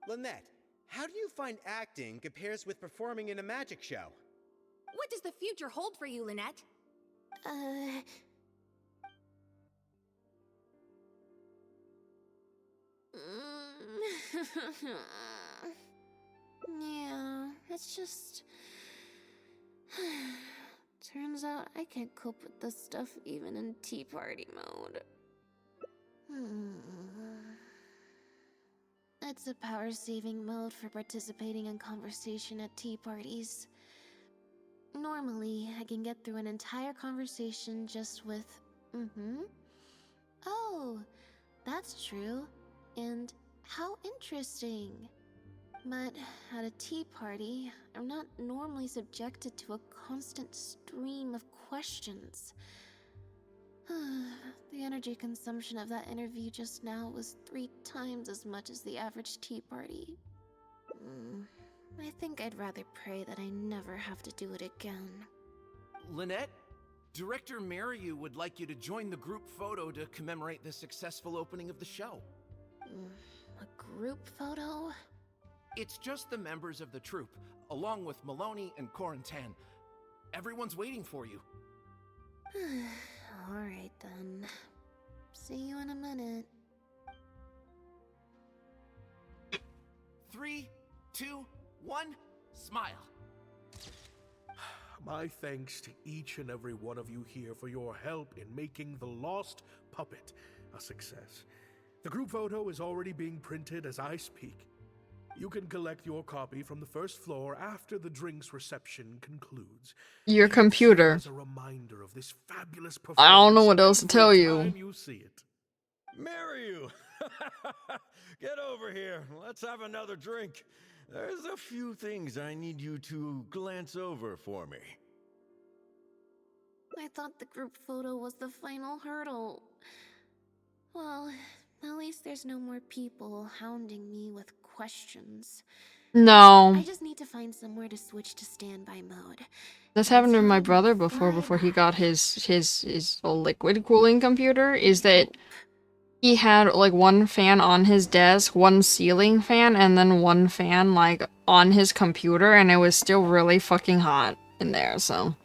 Lynette, how do you find acting compares with performing in a magic show? What does the future hold for you, Lynette? Yeah, it's just... Turns out I can't cope with this stuff even in tea party mode. It's a power-saving mode for participating in conversation at tea parties. Normally, I can get through an entire conversation just with, oh, that's true, and how interesting. But at a tea party, I'm not normally subjected to a constant stream of questions. The energy consumption of that interview just now was 3 times as much as the average tea party. I think I'd rather pray that I never have to do it again. Lynette, Director Mariu would like you to join the group photo to commemorate the successful opening of the show. A group photo? It's just the members of the troupe, along with Maloney and Corentin. Everyone's waiting for you. Alright then. See you in a minute. 3, 2, 1, smile. My thanks to each and every one of you here for your help in making The Lost Puppet a success. The group photo is already being printed as I speak. You can collect your copy from the first floor after the drinks reception concludes. Your computer. As a reminder of this fabulous performance. I don't know what else to tell you. Time you see it. Mariu! Get over here. Let's have another drink. There's a few things I need you to glance over for me. I thought the group photo was the final hurdle. Well, at least there's no more people hounding me with questions. No. I just need to find somewhere to switch to standby mode. This happened to my brother before he got his liquid cooling computer, is that he had like one fan on his desk, one ceiling fan, and then one fan like on his computer, and it was still really fucking hot in there, so.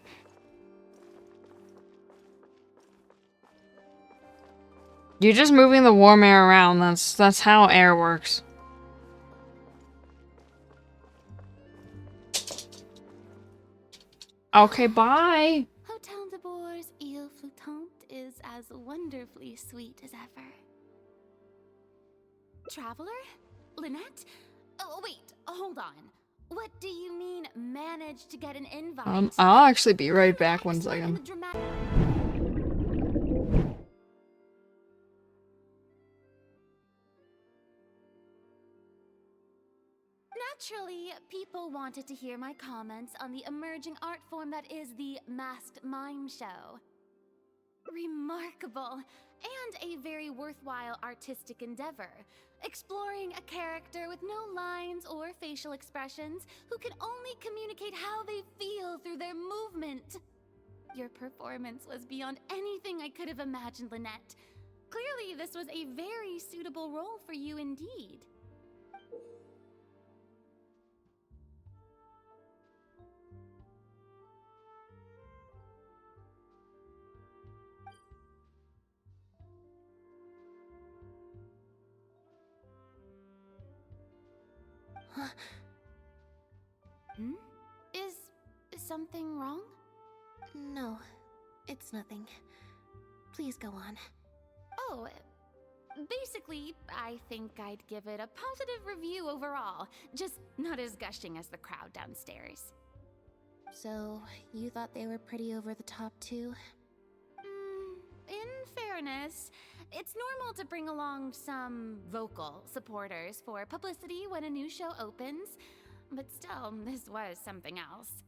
You're just moving the warm air around, that's how air works. Okay, bye! Hotel de Bour's Ile Flottante is as wonderfully sweet as ever. Traveler? Lynette? Oh, wait, hold on. What do you mean, managed to get an invite? I'll actually be right back 1 second. Naturally, people wanted to hear my comments on the emerging art form that is the Masked Mime Show. Remarkable, and a very worthwhile artistic endeavor, exploring a character with no lines or facial expressions who can only communicate how they feel through their movement. Your performance was beyond anything I could have imagined, Lynette. Clearly, this was a very suitable role for you indeed. Hmm? Is something wrong? No, it's nothing. Please go on. Oh, basically, I think I'd give it a positive review overall, just not as gushing as the crowd downstairs. So, you thought they were pretty over the top too? In fairness, it's normal to bring along some vocal supporters for publicity when a new show opens, but still, this was something else.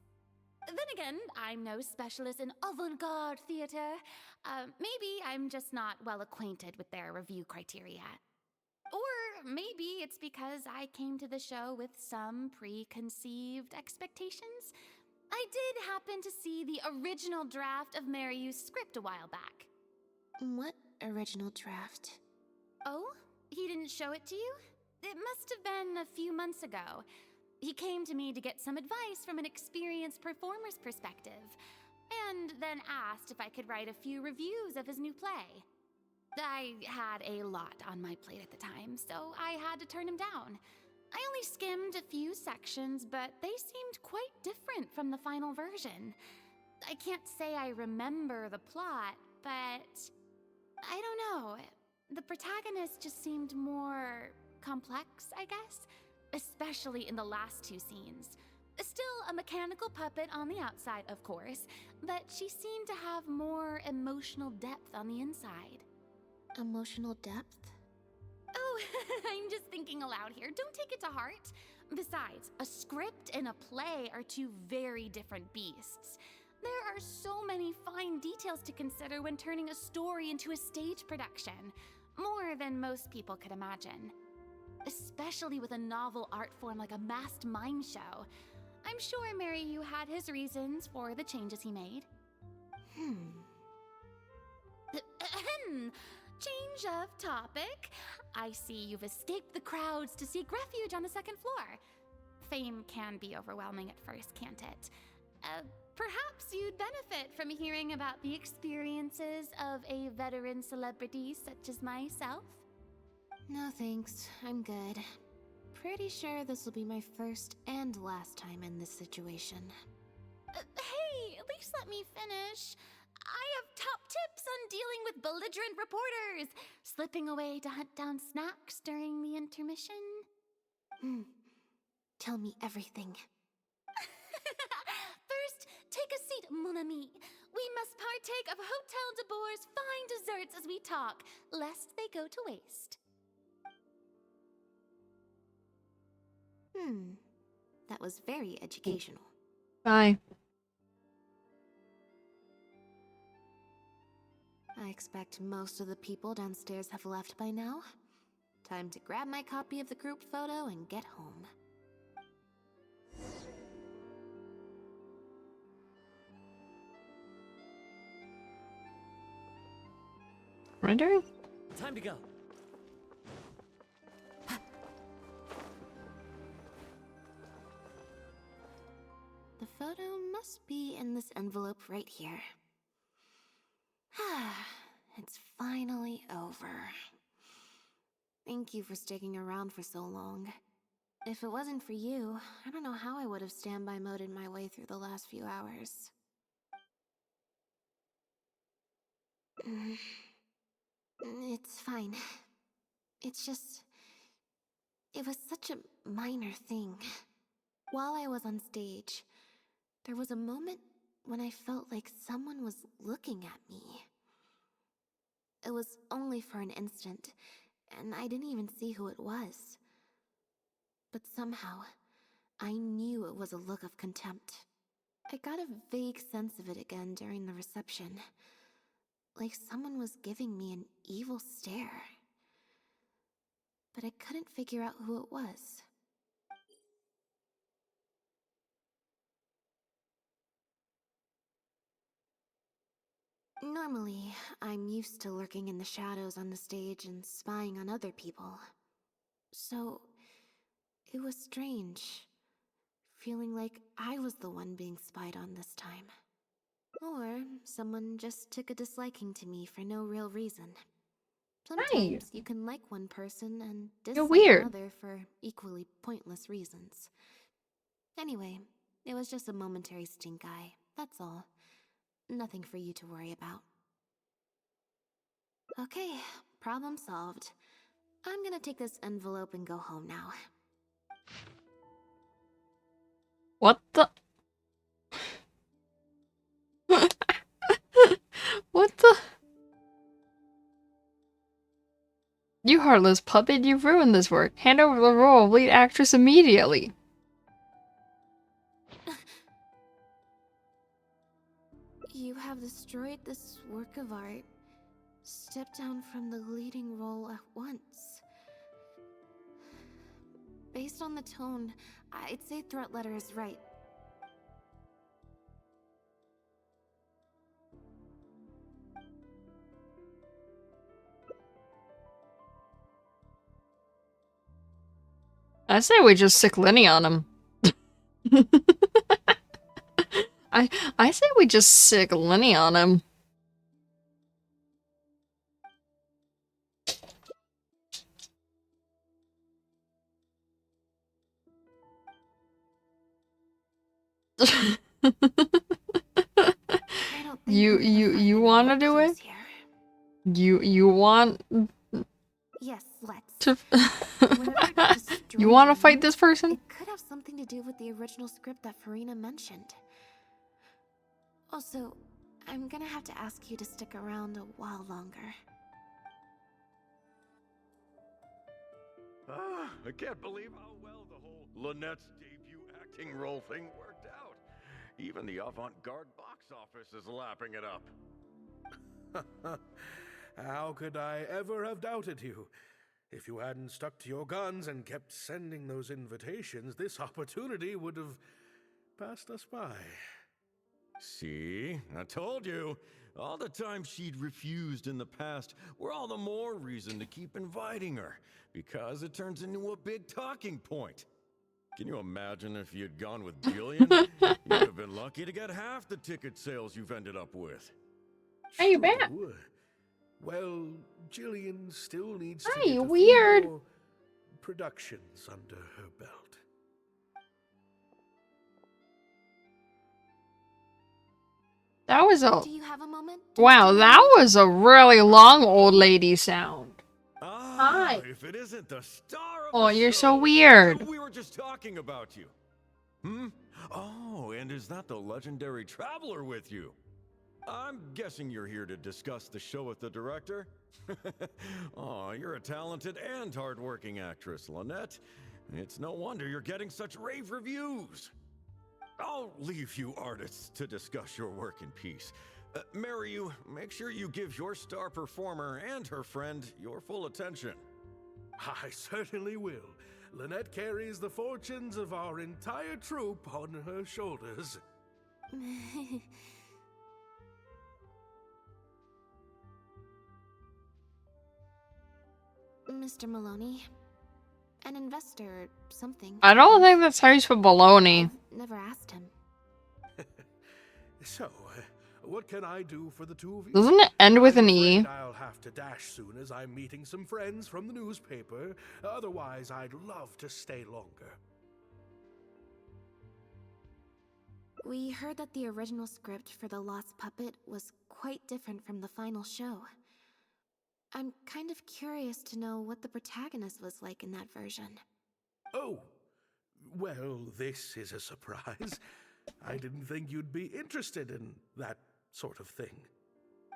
Then again, I'm no specialist in avant-garde theater. Maybe I'm just not well acquainted with their review criteria. Or maybe it's because I came to the show with some preconceived expectations. I did happen to see the original draft of Mariu's script a while back. What original draft? Oh? He didn't show it to you? It must have been a few months ago. He came to me to get some advice from an experienced performer's perspective, and then asked if I could write a few reviews of his new play. I had a lot on my plate at the time, so I had to turn him down. I only skimmed a few sections, but they seemed quite different from the final version. I can't say I remember the plot, but I don't know. The protagonist just seemed more complex, I guess, especially in the last two scenes. Still a mechanical puppet on the outside, of course, but she seemed to have more emotional depth on the inside. Emotional depth? Oh, I'm just thinking aloud here. Don't take it to heart. Besides, a script and a play are two very different beasts. There are so many fine details to consider when turning a story into a stage production, more than most people could imagine. Especially with a novel art form like a masked mime show. I'm sure Mariu had his reasons for the changes he made. Change of topic. I see you've escaped the crowds to seek refuge on the second floor. Fame can be overwhelming at first, can't it? Perhaps you'd benefit from hearing about the experiences of a veteran celebrity such as myself. No thanks, I'm good. Pretty sure this will be my first and last time in this situation. Hey, at least let me finish. I have top tips on dealing with belligerent reporters, slipping away to hunt down snacks during the intermission. Tell me everything. First, take a seat, mon ami. We must partake of Hotel de Bour's fine desserts as we talk, lest they go to waste. That was very educational. Bye. I expect most of the people downstairs have left by now. Time to grab my copy of the group photo and get home. Rendering? Time to go. The photo must be in this envelope right here. It's finally over. Thank you for sticking around for so long. If it wasn't for you, I don't know how I would have standby moded my way through the last few hours. It's fine. It's just... it was such a minor thing. While I was on stage, there was a moment when I felt like someone was looking at me. It was only for an instant, and I didn't even see who it was. But somehow, I knew it was a look of contempt. I got a vague sense of it again during the reception. Like someone was giving me an evil stare. But I couldn't figure out who it was. Normally, I'm used to lurking in the shadows on the stage and spying on other people. So, it was strange, feeling like I was the one being spied on this time. Or someone just took a disliking to me for no real reason. Sometimes you can like one person and You're dislike weird. another for equally pointless reasons. Anyway, it was just a momentary stink eye, that's all. Nothing for you to worry about. Okay, problem solved. I'm gonna take this envelope and go home now. What the? What the? You heartless puppet, you've ruined this work. Hand over the role of lead actress immediately. You have destroyed this work of art. Step down from the leading role at once. Based on the tone, I'd say threat letter is right. I say we just sick Lenny on him. I say we just sick Lenny on him. You wanna do it? You want Yes, let's. to you wanna fight this person? It could have something to do with the original script that Farina mentioned. Also, I'm gonna have to ask you to stick around a while longer. I can't believe how well the whole Lynette's debut acting role thing worked out. Even the avant-garde box office is lapping it up. How could I ever have doubted you? If you hadn't stuck to your guns and kept sending those invitations, this opportunity would have passed us by. See? I told you. All the times she'd refused in the past were all the more reason to keep inviting her, because it turns into a big talking point. Can you imagine if you'd gone with Jillian? You'd have been lucky to get half the ticket sales you've ended up with. Hey, you back? Well, Jillian still needs Hi, to get a weird. few more productions under her belt. That was a Do you have a moment? wow. That was a really long old lady sound. Hi. If it isn't the star of Oh, the you're show. so weird. We were just talking about you. Oh, and is that the legendary traveler with you? I'm guessing you're here to discuss the show with the director? Oh, you're a talented and hardworking actress, Lynette. It's no wonder you're getting such rave reviews. I'll leave you artists to discuss your work in peace. Mariyu, make sure you give your star performer and her friend your full attention. I certainly will. Lynette carries the fortunes of our entire troupe on her shoulders. Mr. Maloney, an investor or something. I don't think that's how you spell baloney. Never asked him. So, what can I do for the two of you? Doesn't it end with an E? I'll have to dash soon as I'm meeting some friends from the newspaper. Otherwise, I'd love to stay longer. We heard that the original script for The Lost Puppet was quite different from the final show. I'm kind of curious to know what the protagonist was like in that version. Oh, well, this is a surprise. I didn't think you'd be interested in that sort of thing.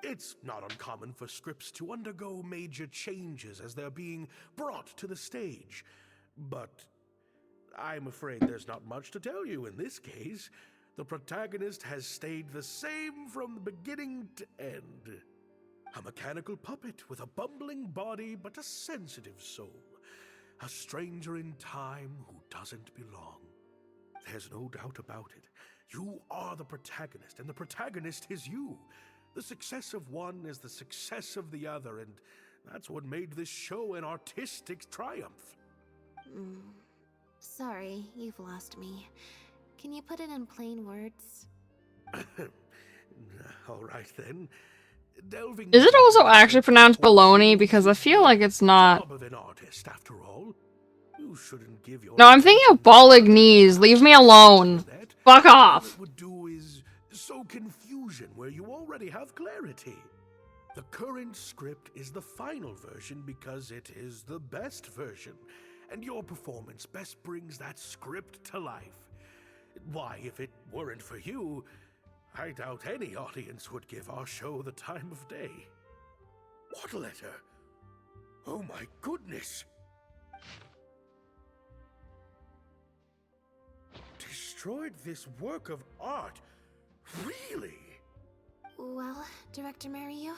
It's not uncommon for scripts to undergo major changes as they're being brought to the stage. But I'm afraid there's not much to tell you in this case. The protagonist has stayed the same from the beginning to end. A mechanical puppet with a bumbling body but a sensitive soul. A stranger in time who doesn't belong. There's no doubt about it. You are the protagonist, and the protagonist is you. The success of one is the success of the other, and that's what made this show an artistic triumph. Sorry, you've lost me. Can you put it in plain words? All right then. Delving Is it also actually pronounced baloney? Because I feel like it's not. job of an artist, after all. You shouldn't give your No, I'm thinking of bolognese. Leave me alone. Fuck off. What it would do is sow confusion where you already have clarity. The current script is the final version because it is the best version, and your performance best brings that script to life. Why, if it weren't for you, I doubt any audience would give our show the time of day. What letter? Oh my goodness! Destroyed this work of art? Really? Well, Director Mariyu?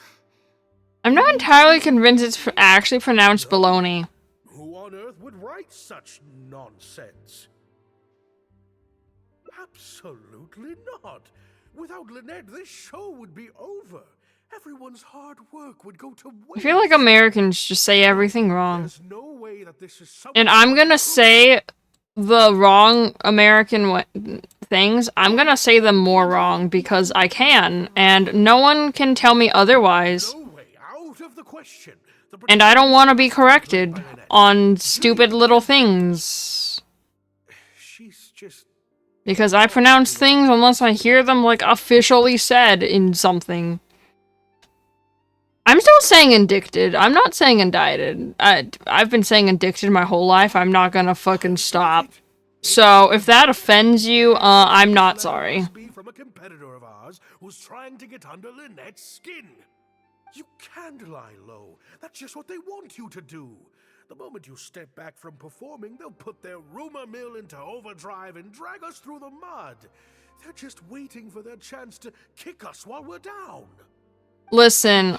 I'm not entirely convinced it's actually pronounced baloney. Who on earth would write such nonsense? Absolutely not. Without Lynette, this show would be over. Everyone's hard work would go to waste. I feel like Americans just say everything wrong. There's no way that this is And I'm gonna say the wrong American things. I'm gonna say them more wrong because I can, and no one can tell me otherwise. out of the question. And I don't want to be corrected on stupid little things. Because I pronounce things unless I hear them, like, officially said in something. I'm still saying indicted. I'm not saying indicted. I've been saying indicted my whole life. I'm not gonna fucking stop. So, if that offends you, I'm not sorry. From a competitor of ours who's trying to get under Lynette's skin. You can't lie low. That's just what they want you to do. The moment you step back from performing, they'll put their rumor mill into overdrive and drag us through the mud. They're just waiting for their chance to kick us while we're down. Listen.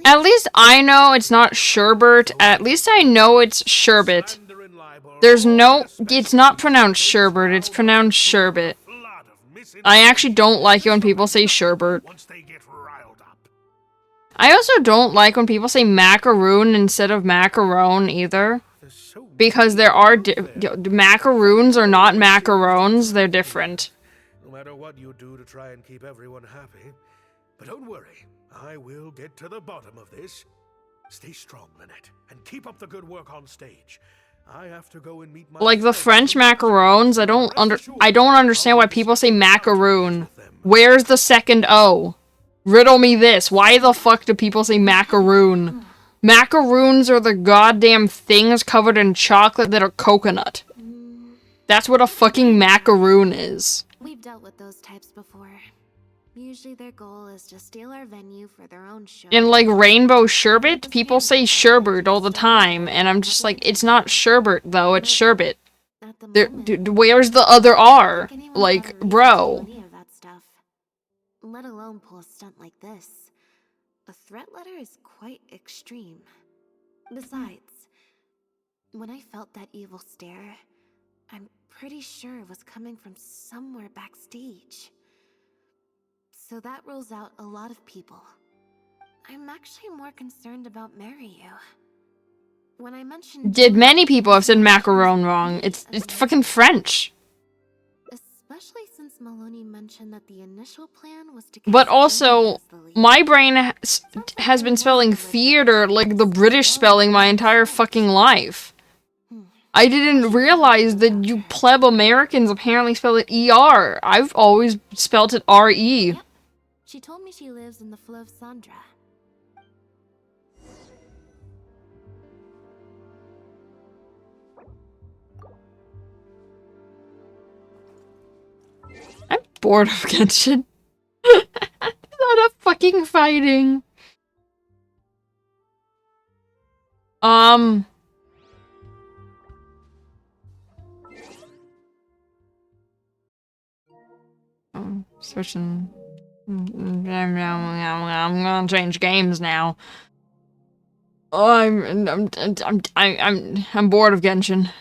At least I know it's not sherbet. At least I know it's sherbet. There's no... It's not pronounced sherbet. It's pronounced sherbet. I actually don't like it when people say sherbet. I also don't like when people say macaroon instead of macaron either. Because there are... macaroons are not macarons. They're different. No matter what you do to try and keep everyone happy. But don't worry. I will get to the bottom of this. Stay strong, Lynette, and keep up the good work on stage. I have to go and meet my... Like the French macarons, I don't understand why people say macaroon. Where's the second O? Riddle me this. Why the fuck do people say macaroon? Macaroons are the goddamn things covered in chocolate that are coconut. That's what a fucking macaroon is. We've dealt with those types before. Usually their goal is to steal our venue for their own show. In like rainbow sherbet, people say sherbet all the time, and I'm just like, it's not sherbet though, it's sherbet. Where's the other R? Like, bro. let alone pull a stunt like this. A threat letter is quite extreme. Besides, when I felt that evil stare, I'm pretty sure it was coming from somewhere backstage. So that rules out a lot of people. I'm actually more concerned about Mariyu. When I mentioned Did many people have said macaron wrong? It's fucking French. especially since Maloney mentioned that the initial plan was to But also, my brain has been spelling theater like the British spelling my entire fucking life. I didn't realize that you pleb Americans apparently spell it ER. I've always spelled it RE. Yep. She told me she lives in the Fleuve Sandra. I'm bored of Genshin. Not a fucking fighting. Switching. I'm gonna change games now. I'm bored of Genshin.